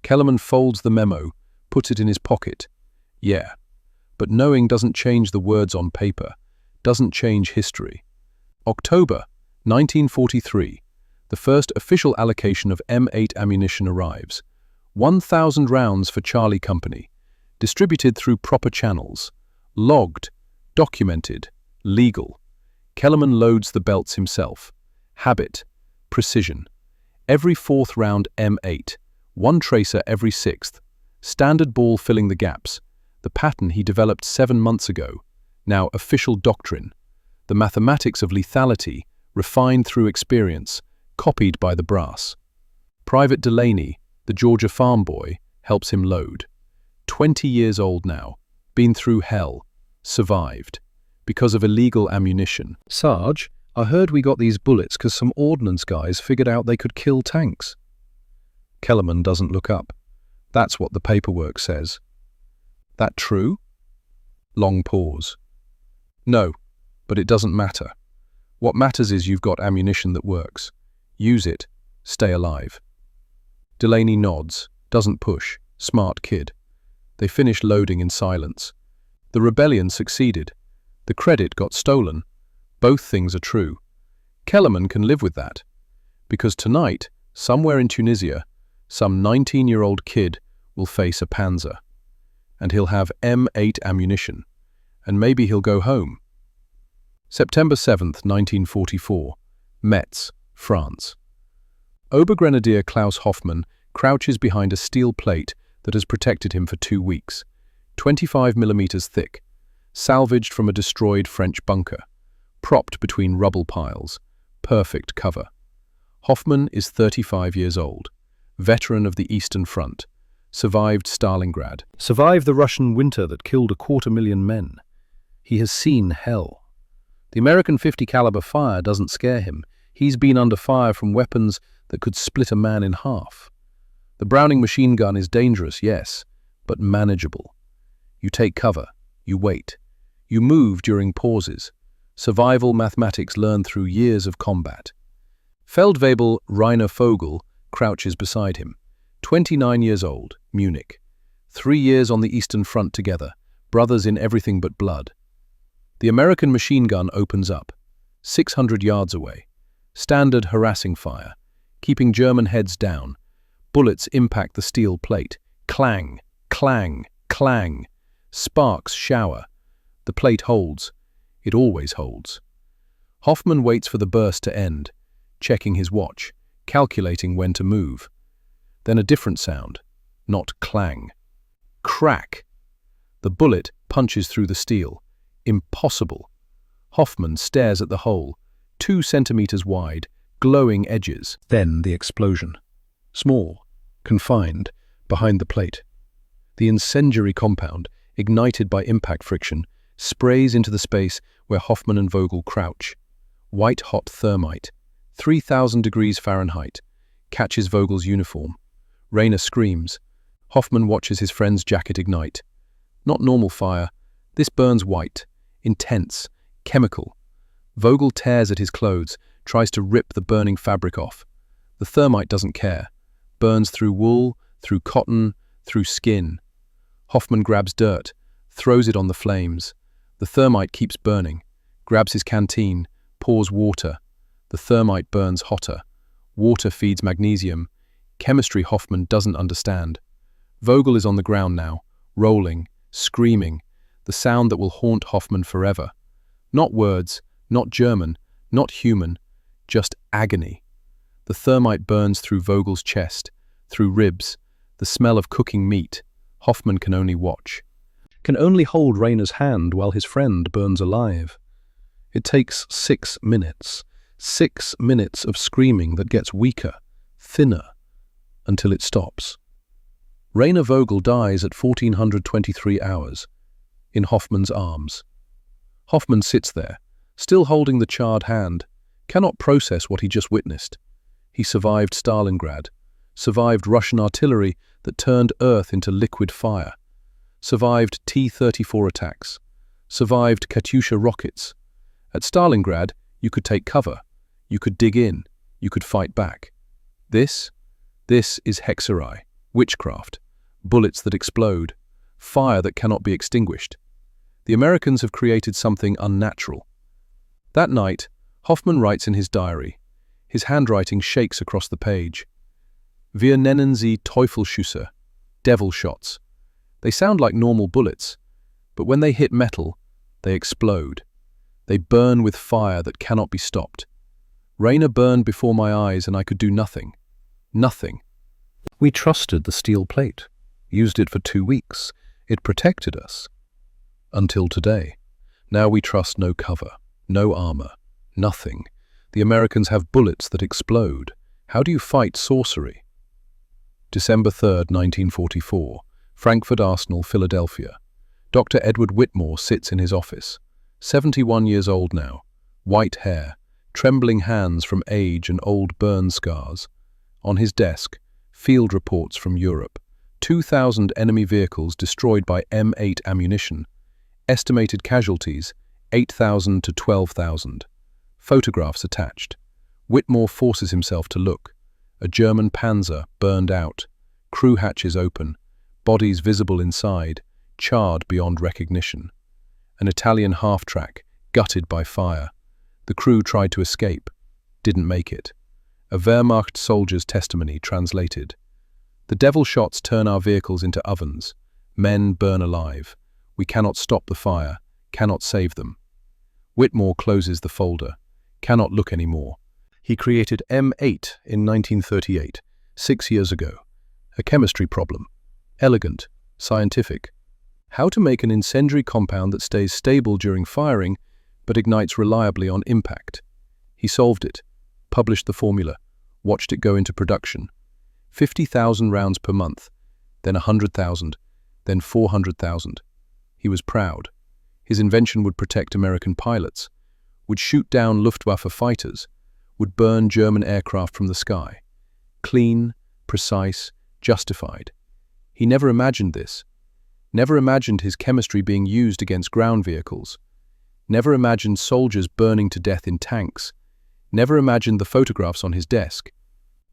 Kellerman folds the memo, puts it in his pocket. Yeah, but knowing doesn't change the words on paper, doesn't change history. October 1943, the first official allocation of M8 ammunition arrives. 1,000 rounds for Charlie Company, distributed through proper channels, logged, documented, legal. Kellerman loads the belts himself. Habit, precision. Every 4th round M8, 1 tracer every 6th. Standard ball filling the gaps. The pattern he developed 7 months ago. Now official doctrine. The mathematics of lethality, refined through experience, copied by the brass. Private Delaney, the Georgia farm boy, helps him load. 20 years old now, been through hell, survived. Because of illegal ammunition. Sarge, I heard we got these bullets because some ordnance guys figured out they could kill tanks. Kellerman doesn't look up. That's what the paperwork says. That true? Long pause. No, but it doesn't matter. What matters is you've got ammunition that works. Use it. Stay alive. Delaney nods, doesn't push, smart kid. They finish loading in silence. The rebellion succeeded. The credit got stolen. Both things are true. Kellerman can live with that. Because tonight, somewhere in Tunisia, some 19-year-old kid will face a Panzer. And he'll have M8 ammunition. And maybe he'll go home. September 7th, 1944. Metz, France. Obergrenadier Klaus Hoffmann crouches behind a steel plate that has protected him for 2 weeks, 25 millimeters thick, salvaged from a destroyed French bunker, propped between rubble piles, perfect cover. Hoffmann is 35 years old, veteran of the Eastern Front, survived Stalingrad, survived the Russian winter that killed 250,000 men. He has seen hell. The American 50 caliber fire doesn't scare him. He's been under fire from weapons that could split a man in half. The Browning machine gun is dangerous, yes, but manageable. You take cover, you wait, you move during pauses. Survival mathematics learned through years of combat. Feldwebel Rainer Vogel crouches beside him, 29 years old, Munich. 3 years on the Eastern Front together, brothers in everything but blood. The American machine gun opens up, 600 yards away. Standard harassing fire, keeping German heads down. Bullets impact the steel plate. Clang, clang, clang. Sparks shower. The plate holds. It always holds. Hoffmann waits for the burst to end, checking his watch, calculating when to move. Then a different sound, not clang. Crack! The bullet punches through the steel. Impossible. Hoffman stares at the hole, 2 centimeters wide, glowing edges. Then the explosion. Small, confined, behind the plate. The incendiary compound, ignited by impact friction, sprays into the space where Hoffman and Vogel crouch. White-hot thermite, 3,000 degrees Fahrenheit, catches Vogel's uniform. Rayner screams. Hoffman watches his friend's jacket ignite. Not normal fire. This burns white, intense, chemical. Vogel tears at his clothes, tries to rip the burning fabric off. The thermite doesn't care. Burns through wool, through cotton, through skin. Hoffman grabs dirt, throws it on the flames. The thermite keeps burning. Grabs his canteen, pours water. The thermite burns hotter. Water feeds magnesium. Chemistry Hoffman doesn't understand. Vogel is on the ground now, rolling, screaming, the sound that will haunt Hoffman forever. Not words, not German, not human, just agony. The thermite burns through Vogel's chest, through ribs, the smell of cooking meat. Hoffman can only watch. Can only hold Rayner's hand while his friend burns alive. It takes 6 minutes. 6 minutes of screaming that gets weaker, thinner, until it stops. Rayner Vogel dies at 1423 hours, in Hoffman's arms. Hoffman sits there, still holding the charred hand, cannot process what he just witnessed. He survived Stalingrad, survived Russian artillery that turned Earth into liquid fire, survived T-34 attacks, survived Katyusha rockets. At Stalingrad, you could take cover, you could dig in, you could fight back. This is hexerai, witchcraft, bullets that explode, fire that cannot be extinguished. The Americans have created something unnatural. That night, Hoffman writes in his diary. His handwriting shakes across the page. Wir nennen sie Teufelsschüsse, devil shots. They sound like normal bullets, but when they hit metal, they explode. They burn with fire that cannot be stopped. Rayner burned before my eyes and I could do nothing. Nothing. We trusted the steel plate, used it for 2 weeks. It protected us. Until today. Now we trust no cover, no armor, nothing. The Americans have bullets that explode. How do you fight sorcery? December 3rd, 1944. Frankfurt Arsenal, Philadelphia. Dr. Edward Whitmore sits in his office. 71 years old now. White hair, trembling hands from age and old burn scars. On his desk, field reports from Europe. 2,000 enemy vehicles destroyed by M8 ammunition. Estimated casualties, 8,000 to 12,000. Photographs attached. Whitmore forces himself to look. A German Panzer burned out. Crew hatches open. Bodies visible inside, charred beyond recognition. An Italian half-track, gutted by fire. The crew tried to escape. Didn't make it. A Wehrmacht soldier's testimony translated. The devil shots turn our vehicles into ovens. Men burn alive. We cannot stop the fire, cannot save them. Whitmore closes the folder, cannot look anymore. He created M8 in 1938, 6 years ago. A chemistry problem. Elegant, scientific. How to make an incendiary compound that stays stable during firing, but ignites reliably on impact. He solved it, published the formula, watched it go into production. 50,000 rounds per month, then 100,000, then 400,000. He was proud. His invention would protect American pilots, would shoot down Luftwaffe fighters, would burn German aircraft from the sky. Clean, precise, justified. He never imagined this. Never imagined his chemistry being used against ground vehicles. Never imagined soldiers burning to death in tanks. Never imagined the photographs on his desk.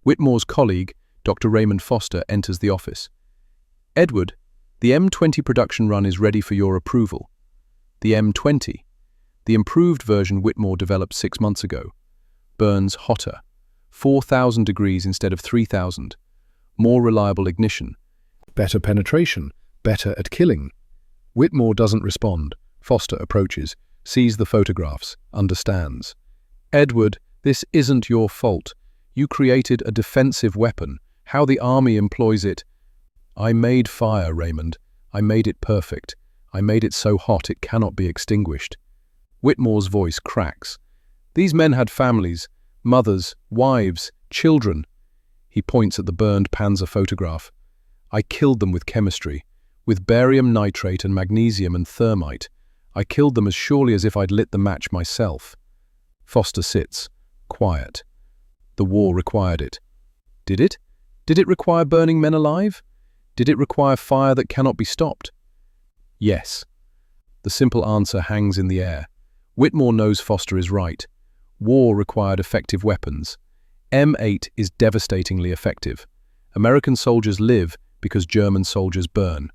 Whitmore's colleague, Dr. Raymond Foster, enters the office. Edward, the M20 production run is ready for your approval. The M20, the improved version Whitmore developed 6 months ago, burns hotter, 4,000 degrees instead of 3,000, more reliable ignition, better penetration, better at killing. Whitmore doesn't respond. Foster approaches, sees the photographs, understands. Edward, this isn't your fault. You created a defensive weapon. How the army employs it. I made fire, Raymond. I made it perfect. I made it so hot it cannot be extinguished. Whitmore's voice cracks. These men had families, mothers, wives, children. He points at the burned Panzer photograph. I killed them with chemistry, with barium nitrate and magnesium and thermite. I killed them as surely as if I'd lit the match myself. Foster sits, quiet. The war required it. Did it? Did it require burning men alive? Did it require fire that cannot be stopped? Yes. The simple answer hangs in the air. Whitmore knows Foster is right. War required effective weapons. M8 is devastatingly effective. American soldiers live because German soldiers burn.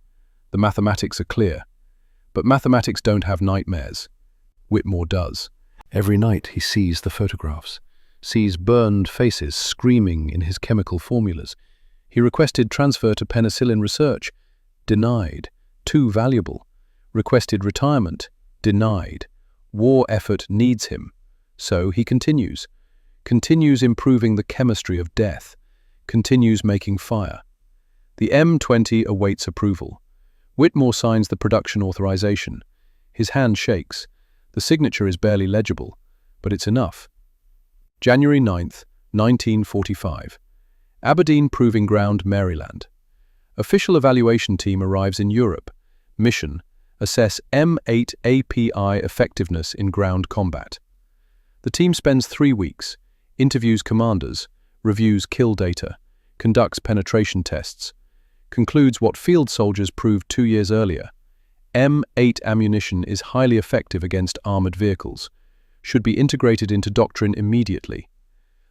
The mathematics are clear. But mathematics don't have nightmares. Whitmore does. Every night he sees the photographs, sees burned faces screaming in his chemical formulas. He requested transfer to penicillin research. Denied. Too valuable. Requested retirement. Denied. War effort needs him. So he continues improving the chemistry of death, continues making fire. The M20 awaits approval. Whitmore signs the production authorization. His hand shakes. The signature is barely legible, but it's enough. January 9th, 1945. Aberdeen Proving Ground, Maryland. Official evaluation team arrives in Europe. Mission: assess M8 API effectiveness in ground combat. The team spends 3 weeks, interviews commanders, reviews kill data, conducts penetration tests, concludes what field soldiers proved 2 years earlier. M8 ammunition is highly effective against armored vehicles, should be integrated into doctrine immediately.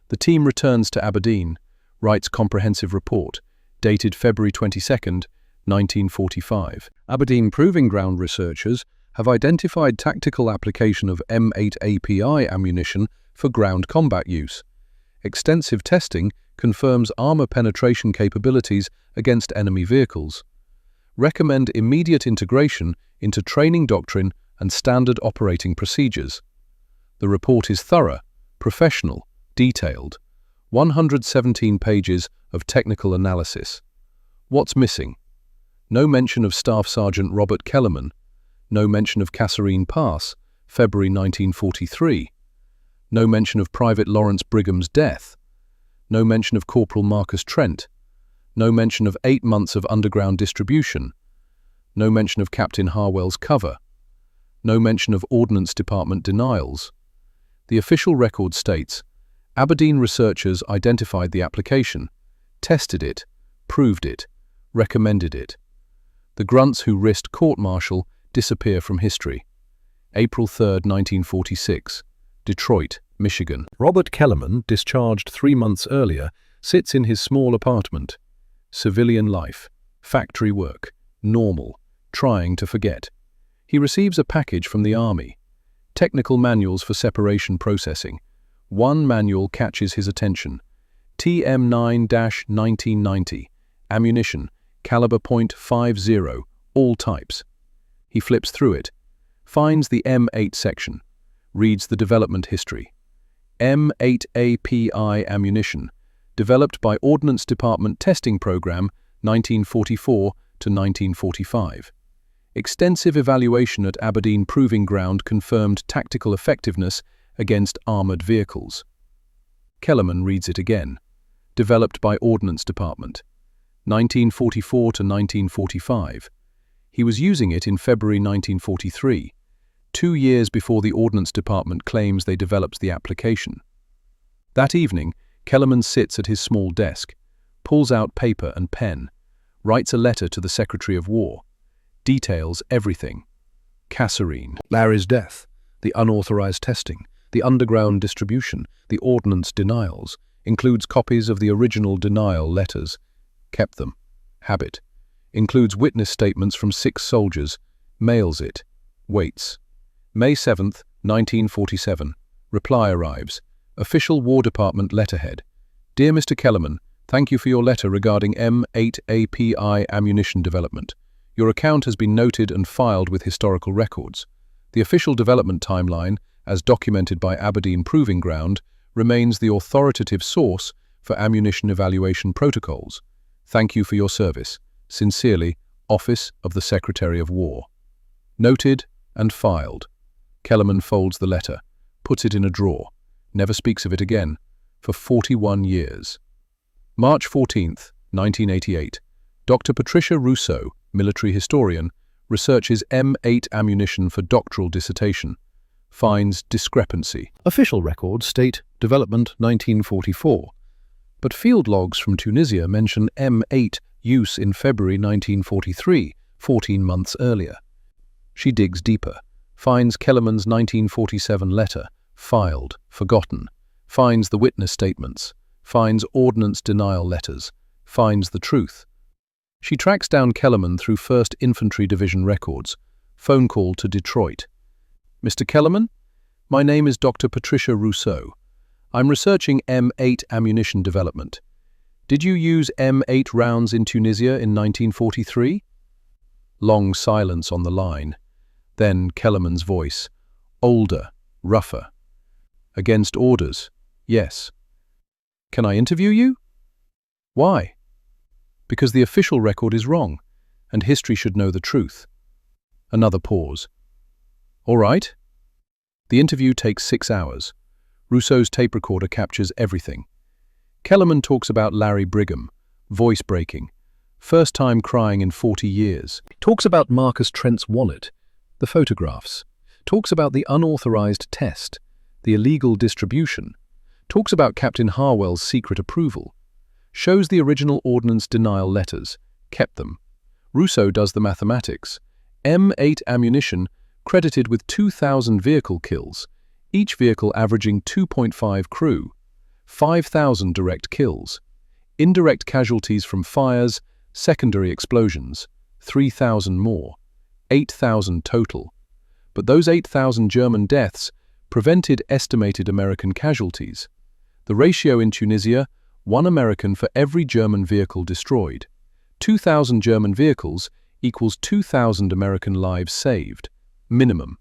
The team returns to Aberdeen, writes comprehensive report, dated February 22, 1945. Aberdeen Proving Ground researchers have identified tactical application of M8 API ammunition for ground combat use. Extensive testing confirms armor penetration capabilities against enemy vehicles. Recommend immediate integration into training doctrine and standard operating procedures. The report is thorough, professional, detailed. 117 pages of technical analysis. What's missing? No mention of Staff Sergeant Robert Kellerman. No mention of Kasserine Pass, February 1943. No mention of Private Lawrence Brigham's death. No mention of Corporal Marcus Trent. No mention of 8 months of underground distribution. No mention of Captain Harwell's cover. No mention of Ordnance Department denials. The official record states, Aberdeen researchers identified the application, tested it, proved it, recommended it. The grunts who risked court-martial disappear from history. April 3, 1946. Detroit, Michigan. Robert Kellerman, discharged 3 months earlier, sits in his small apartment. Civilian life, factory work, normal, trying to forget. He receives a package from the Army. Technical manuals for separation processing. One manual catches his attention. TM9-1990. Ammunition, caliber .50, all types. He flips through it, finds the M8 section, reads the development history. M8 API ammunition, developed by Ordnance Department Testing Program, 1944 to 1945. Extensive evaluation at Aberdeen Proving Ground confirmed tactical effectiveness against armored vehicles. Kellerman reads it again. Developed by Ordnance Department, 1944 to 1945. He was using it in February 1943, 2 years before the Ordnance Department claims they developed the application. That evening, Kellerman sits at his small desk, pulls out paper and pen, writes a letter to the Secretary of War, details everything. Kasserine, Larry's death, the unauthorized testing, the underground distribution, the ordnance denials, includes copies of the original denial letters. Kept them. Habit. Includes witness statements from 6 soldiers. Mails it. Waits. May 7th, 1947. Reply arrives. Official War Department letterhead. Dear Mr. Kellerman, thank you for your letter regarding M8 API ammunition development. Your account has been noted and filed with historical records. The official development timeline, as documented by Aberdeen Proving Ground, remains the authoritative source for ammunition evaluation protocols. Thank you for your service. Sincerely, Office of the Secretary of War. Noted and filed. Kellerman folds the letter, puts it in a drawer, never speaks of it again, for 41 years. March 14th, 1988. Dr. Patricia Rousseau, military historian, researches M8 ammunition for doctoral dissertation. Finds discrepancy. Official records state development 1944, but field logs from Tunisia mention M8 use in February 1943, 14 months earlier. She digs deeper, finds Kellerman's 1947 letter, filed, forgotten, finds the witness statements, finds ordnance denial letters, finds the truth. She tracks down Kellerman through 1st Infantry Division records, phone call to Detroit. Mr. Kellerman, my name is Dr. Patricia Rousseau. I'm researching M8 ammunition development. Did you use M8 rounds in Tunisia in 1943? Long silence on the line. Then Kellerman's voice, older, rougher. Against orders, yes. Can I interview you? Why? Because the official record is wrong, and history should know the truth. Another pause. All right. The interview takes 6 hours. Rousseau's tape recorder captures everything. Kellerman talks about Larry Brigham, voice breaking, first time crying in 40 years. Talks about Marcus Trent's wallet, the photographs. Talks about the unauthorized test, the illegal distribution. Talks about Captain Harwell's secret approval. Shows the original ordnance denial letters, kept them. Rousseau does the mathematics. M8 ammunition credited with 2,000 vehicle kills, each vehicle averaging 2.5 crew, 5,000 direct kills, indirect casualties from fires, secondary explosions, 3,000 more, 8,000 total. But those 8,000 German deaths prevented estimated American casualties. The ratio in Tunisia, 1 American for every German vehicle destroyed. 2,000 German vehicles equals 2,000 American lives saved, minimum.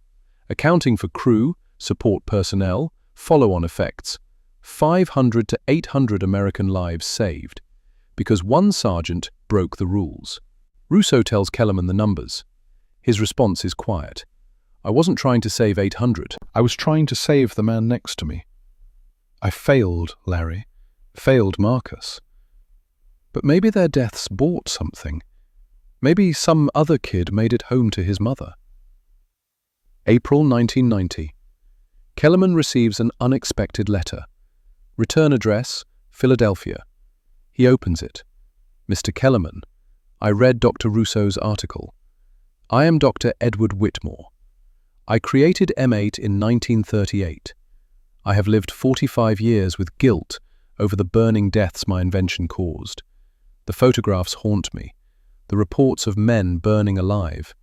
Accounting for crew, support personnel, follow-on effects, 500 to 800 American lives saved, because one sergeant broke the rules. Rousseau tells Kellerman the numbers. His response is quiet. I wasn't trying to save 800. I was trying to save the man next to me. I failed, Larry. Failed Marcus. But maybe their deaths bought something. Maybe some other kid made it home to his mother. April 1990. Kellerman receives an unexpected letter. Return address, Philadelphia. He opens it. Mr. Kellerman, I read Dr. Rousseau's article. I am Dr. Edward Whitmore. I created M8 in 1938. I have lived 45 years with guilt over the burning deaths my invention caused. The photographs haunt me, the reports of men burning alive.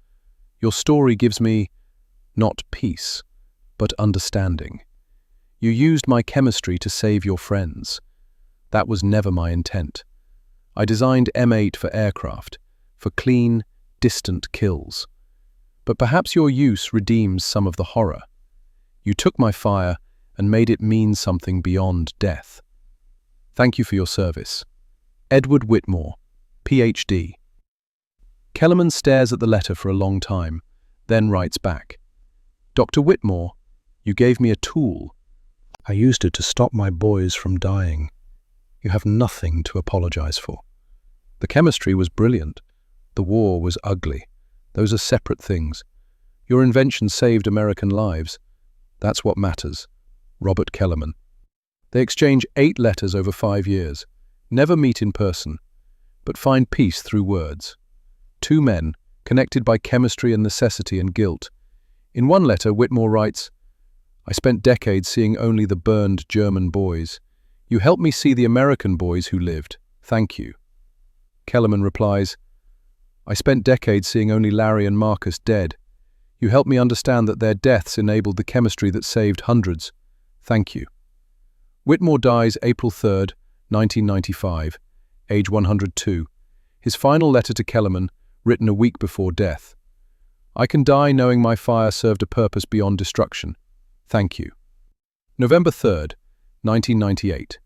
Your story gives me, not peace, but understanding. You used my chemistry to save your friends. That was never my intent. I designed M8 for aircraft, for clean, distant kills. But perhaps your use redeems some of the horror. You took my fire and made it mean something beyond death. Thank you for your service. Edward Whitmore, Ph.D. Kellerman stares at the letter for a long time, then writes back. Dr. Whitmore, you gave me a tool. I used it to stop my boys from dying. You have nothing to apologize for. The chemistry was brilliant. The war was ugly. Those are separate things. Your invention saved American lives. That's what matters. Robert Kellerman. They exchange 8 letters over 5 years, never meet in person, but find peace through words. 2 men, connected by chemistry and necessity and guilt. In one letter, Whitmore writes, I spent decades seeing only the burned German boys. You helped me see the American boys who lived. Thank you. Kellerman replies, I spent decades seeing only Larry and Marcus dead. You helped me understand that their deaths enabled the chemistry that saved hundreds. Thank you. Whitmore dies April 3rd, 1995, age 102. His final letter to Kellerman, written a week before death. I can die knowing my fire served a purpose beyond destruction. Thank you. November 3rd, 1998.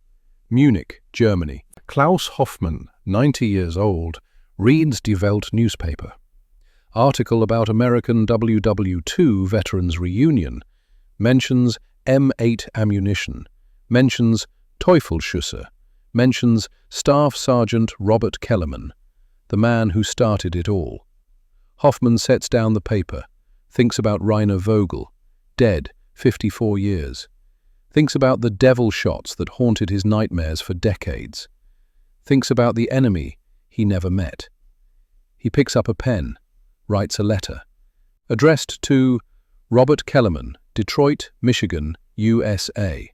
Munich, Germany. Klaus Hoffmann, 90 years old, reads Die Welt newspaper. Article about American WWII Veterans Reunion. Mentions M8 ammunition. Mentions Teufelsschüsse. Mentions Staff Sergeant Robert Kellerman, the man who started it all. Hoffmann sets down the paper, thinks about Rainer Vogel, dead, 54 years. Thinks about the devil shots that haunted his nightmares for decades. Thinks about the enemy he never met. He picks up a pen, writes a letter, addressed to Robert Kellerman, Detroit, Michigan, USA.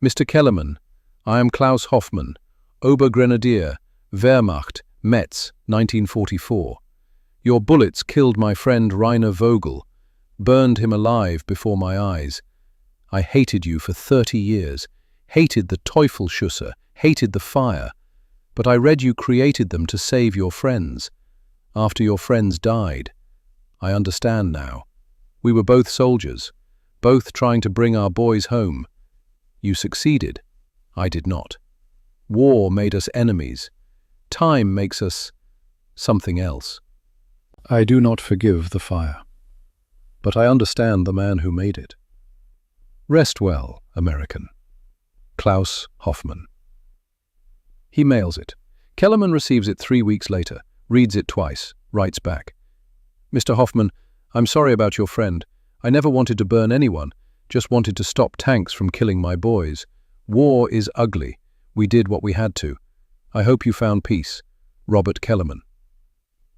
Mr. Kellerman, I am Klaus Hoffmann, Obergrenadier, Wehrmacht, Metz, 1944. Your bullets killed my friend Rainer Vogel, burned him alive before my eyes. I hated you for 30 years, hated the Teufelsschüsse, hated the fire, but I read you created them to save your friends. After your friends died, I understand now. We were both soldiers, both trying to bring our boys home. You succeeded. I did not. War made us enemies. Time makes us something else. I do not forgive the fire, but I understand the man who made it. Rest well, American. Klaus Hoffmann. He mails it. Kellerman receives it 3 weeks later, reads it twice, writes back. Mr. Hoffmann, I'm sorry about your friend. I never wanted to burn anyone, just wanted to stop tanks from killing my boys. War is ugly. We did what we had to. I hope you found peace. Robert Kellerman.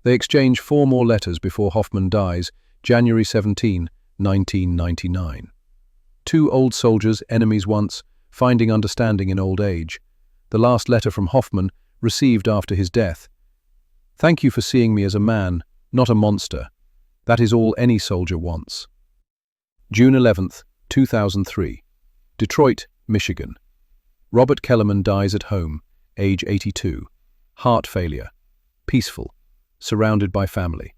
They exchange 4 more letters before Hoffmann dies, January 17, 1999. 2 old soldiers, enemies once, finding understanding in old age. The last letter from Hoffmann, received after his death. Thank you for seeing me as a man, not a monster. That is all any soldier wants. June 11, 2003. Detroit, Michigan. Robert Kellerman dies at home, age 82. Heart failure. Peaceful. Surrounded by family.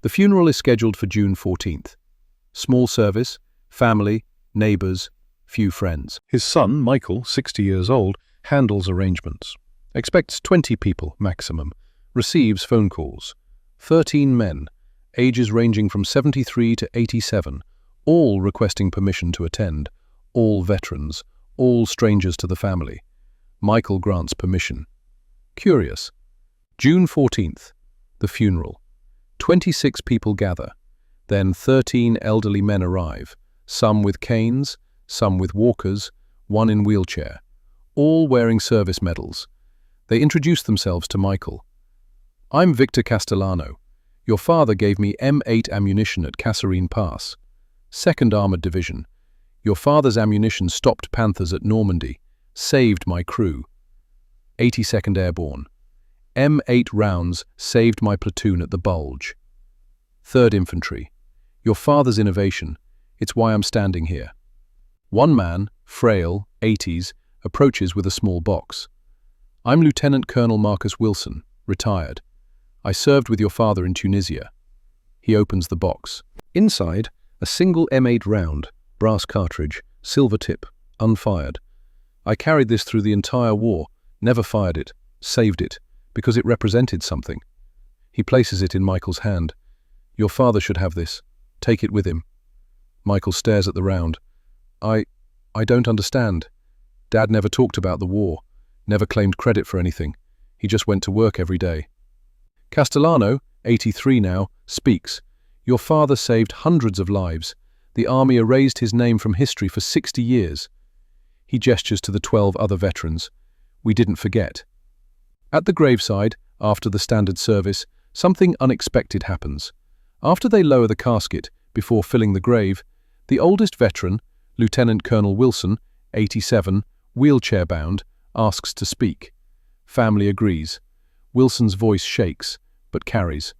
The funeral is scheduled for June 14th. Small service, family, neighbors, few friends. His son, Michael, 60 years old, handles arrangements. Expects 20 people maximum. Receives phone calls. 13 men, ages ranging from 73 to 87, all requesting permission to attend, all veterans, all strangers to the family. Michael grants permission. Curious. June 14th, the funeral. 26 people gather. Then 13 elderly men arrive, some with canes, some with walkers, one in wheelchair, all wearing service medals. They introduce themselves to Michael. I'm Victor Castellano. Your father gave me M8 ammunition at Kasserine Pass. 2nd Armored Division. Your father's ammunition stopped Panthers at Normandy, saved my crew. 82nd Airborne. M8 rounds saved my platoon at the Bulge. 3rd Infantry. Your father's innovation. It's why I'm standing here. One man, frail, 80s, approaches with a small box. I'm Lieutenant Colonel Marcus Wilson, retired. I served with your father in Tunisia. He opens the box. Inside, a single M8 round, brass cartridge, silver tip, unfired. I carried this through the entire war, never fired it, saved it, because it represented something. He places it in Michael's hand. Your father should have this. Take it with him. Michael stares at the round. I don't understand. Dad never talked about the war, never claimed credit for anything. He just went to work every day. Castellano, 83 now, speaks. Your father saved hundreds of lives. The army erased his name from history for 60 years. He gestures to the 12 other veterans. We didn't forget. At the graveside, after the standard service, something unexpected happens. After they lower the casket, before filling the grave, the oldest veteran, Lieutenant Colonel Wilson, 87, wheelchair-bound, asks to speak. Family agrees. Wilson's voice shakes, but carries.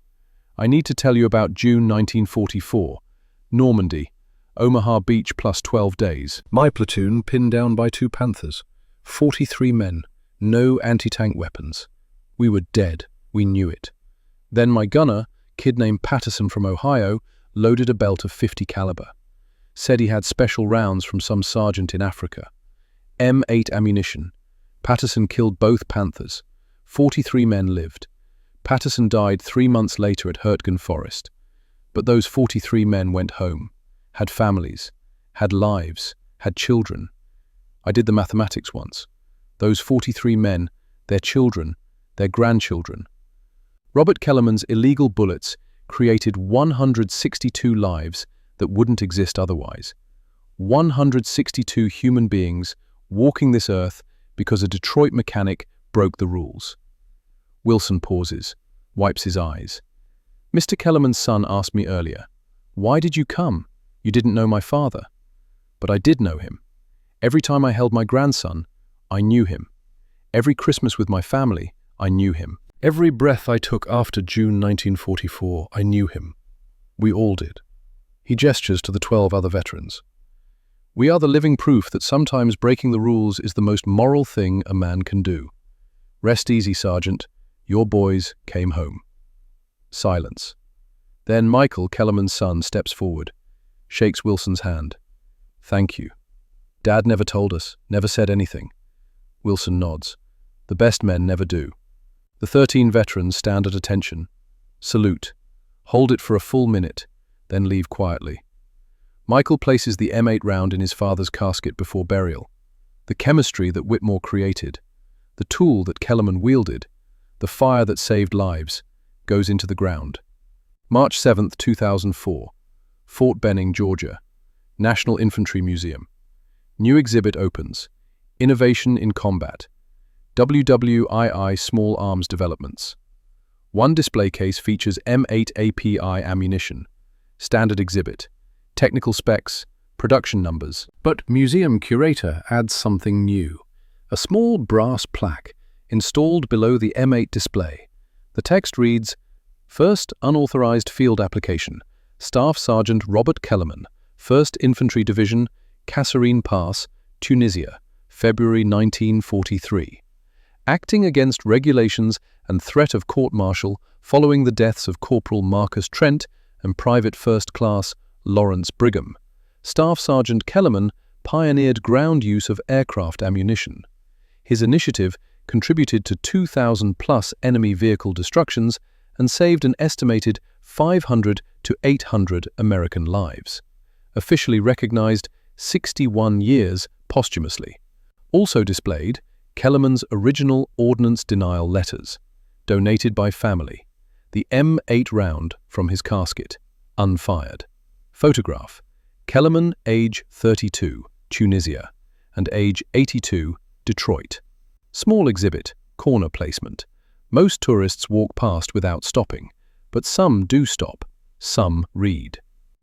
I need to tell you about June 1944. Normandy. Omaha Beach plus 12 days. My platoon pinned down by 2 Panthers. 43 men. No anti-tank weapons. We were dead. We knew it. Then my gunner, kid named Patterson from Ohio, loaded a belt of .50 caliber. Said he had special rounds from some sergeant in Africa. M8 ammunition. Patterson killed both Panthers. 43 men lived. Patterson died 3 months later at Hurtgen Forest. But those 43 men went home, had families, had lives, had children. I did the mathematics once. Those 43 men, their children, their grandchildren. Robert Kellerman's illegal bullets created 162 lives that wouldn't exist otherwise. 162 human beings walking this earth because a Detroit mechanic broke the rules. Wilson pauses, wipes his eyes. Mr. Kellerman's son asked me earlier, "Why did you come? You didn't know my father." But I did know him. Every time I held my grandson, I knew him. Every Christmas with my family, I knew him. Every breath I took after June 1944, I knew him. We all did. He gestures to the 12 other veterans. We are the living proof that sometimes breaking the rules is the most moral thing a man can do. Rest easy, Sergeant. Your boys came home. Silence. Then Michael, Kellerman's son, steps forward, shakes Wilson's hand. Thank you. Dad never told us, never said anything. Wilson nods. The best men never do. The 13 veterans stand at attention. Salute. Hold it for a full minute, then leave quietly. Michael places the M8 round in his father's casket before burial. The chemistry that Whitmore created, the tool that Kellerman wielded, the fire that saved lives, goes into the ground. March 7, 2004. Fort Benning, Georgia. National Infantry Museum. New exhibit opens. Innovation in Combat. WWII Small Arms Developments. One display case features M8 API ammunition. Standard exhibit. Technical specs, production numbers. But museum curator adds something new. A small brass plaque installed below the M8 display. The text reads, First Unauthorized Field Application, Staff Sergeant Robert Kellerman, 1st Infantry Division, Kasserine Pass, Tunisia, February 1943. Acting against regulations and threat of court-martial following the deaths of Corporal Marcus Trent and Private First Class Lawrence Brigham, Staff Sergeant Kellerman pioneered ground use of aircraft ammunition. His initiative contributed to 2,000-plus enemy vehicle destructions and saved an estimated 500 to 800 American lives. Officially recognized 61 years posthumously. Also displayed, Kellerman's original ordnance denial letters, donated by family. The M8 round from his casket, unfired. Photograph, Kellerman, age 32, Tunisia, and age 82, Detroit. Small exhibit, corner placement. Most tourists walk past without stopping, but some do stop, some read.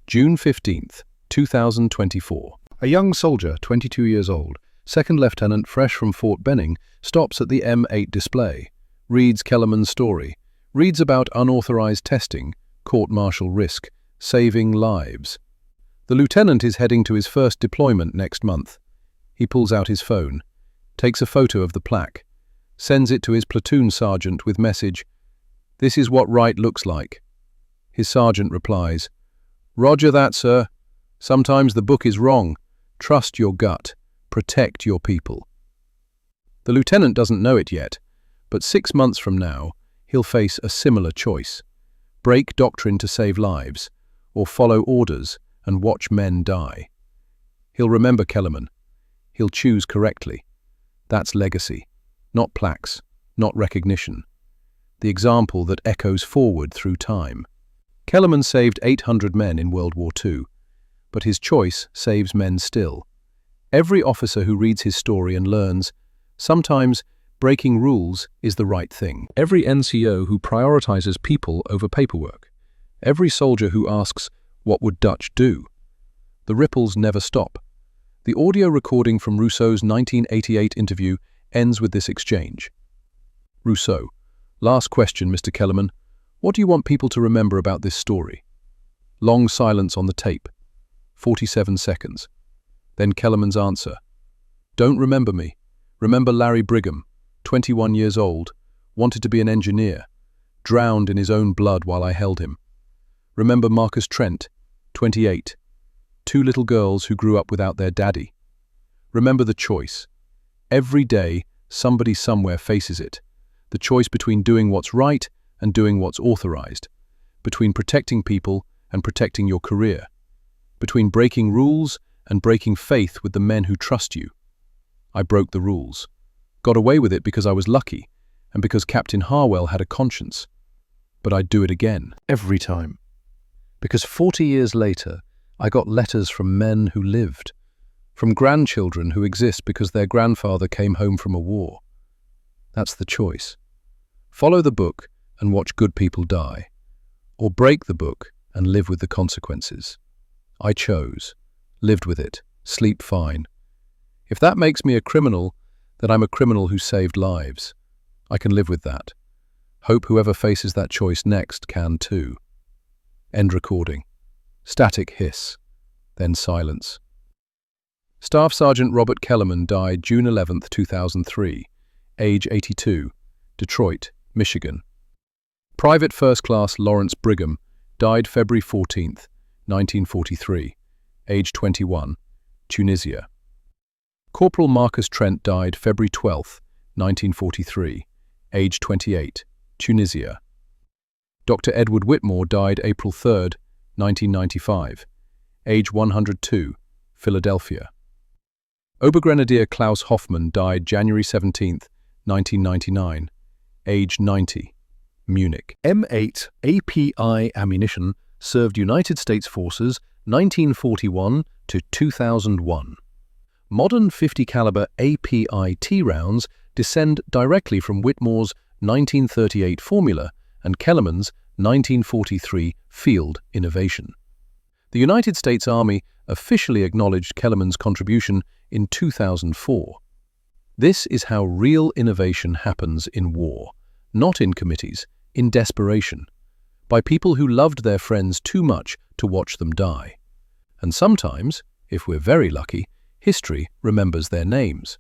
June 15th, 2024. A young soldier, 22 years old, second lieutenant fresh from Fort Benning, stops at the M8 display, reads Kellerman's story, reads about unauthorized testing, court-martial risk, saving lives. The lieutenant is heading to his first deployment next month. He pulls out his phone, takes a photo of the plaque, sends it to his platoon sergeant with message, "This is what right looks like." His sergeant replies, "Roger that, sir. Sometimes the book is wrong. Trust your gut. Protect your people." The lieutenant doesn't know it yet, but 6 months from now, he'll face a similar choice. Break doctrine to save lives, or follow orders and watch men die. He'll remember Kellerman. He'll choose correctly. That's legacy, not plaques, not recognition. The example that echoes forward through time. Kellerman saved 800 men in World War II, but his choice saves men still. Every officer who reads his story and learns, sometimes breaking rules is the right thing. Every NCO who prioritizes people over paperwork. Every soldier who asks, "What would Dutch do?" The ripples never stop. The audio recording from Rousseau's 1988 interview ends with this exchange. Rousseau: Last question, Mr. Kellerman. What do you want people to remember about this story? Long silence on the tape. 47 seconds. Then Kellerman's answer. Don't remember me. Remember Larry Brigham, 21 years old, wanted to be an engineer, drowned in his own blood while I held him. Remember Marcus Trent, 28, 2 little girls who grew up without their daddy. Remember the choice, Every day, somebody somewhere faces it. The choice between doing what's right and doing what's authorized. Between protecting people and protecting your career. Between breaking rules and breaking faith with the men who trust you. I broke the rules. Got away with it because I was lucky and because Captain Harwell had a conscience. But I'd do it again, every time. Because 40 years later, I got letters from men who lived, from grandchildren who exist because their grandfather came home from a war. That's the choice. Follow the book and watch good people die, or break the book and live with the consequences. I chose, lived with it, sleep fine. If that makes me a criminal, then I'm a criminal who saved lives. I can live with that. Hope whoever faces that choice next can too. End recording. Static hiss. Then silence. Staff Sergeant Robert Kellerman died June 11, 2003, age 82, Detroit, Michigan. Private First Class Lawrence Brigham died February 14, 1943, age 21, Tunisia. Corporal Marcus Trent died February 12, 1943, age 28, Tunisia. Dr. Edward Whitmore died April 3, 1995, age 102, Philadelphia. Obergrenadier Klaus Hoffmann died January 17, 1999, age 90, Munich. M8 API ammunition served United States forces 1941 to 2001. Modern 50 caliber API-T rounds descend directly from Whitmore's 1938 formula and Kellerman's 1943 field innovation. The United States Army officially acknowledged Kellerman's contribution in 2004. This is how real innovation happens in war, not in committees, in desperation, by people who loved their friends too much to watch them die. And sometimes, if we're very lucky, history remembers their names.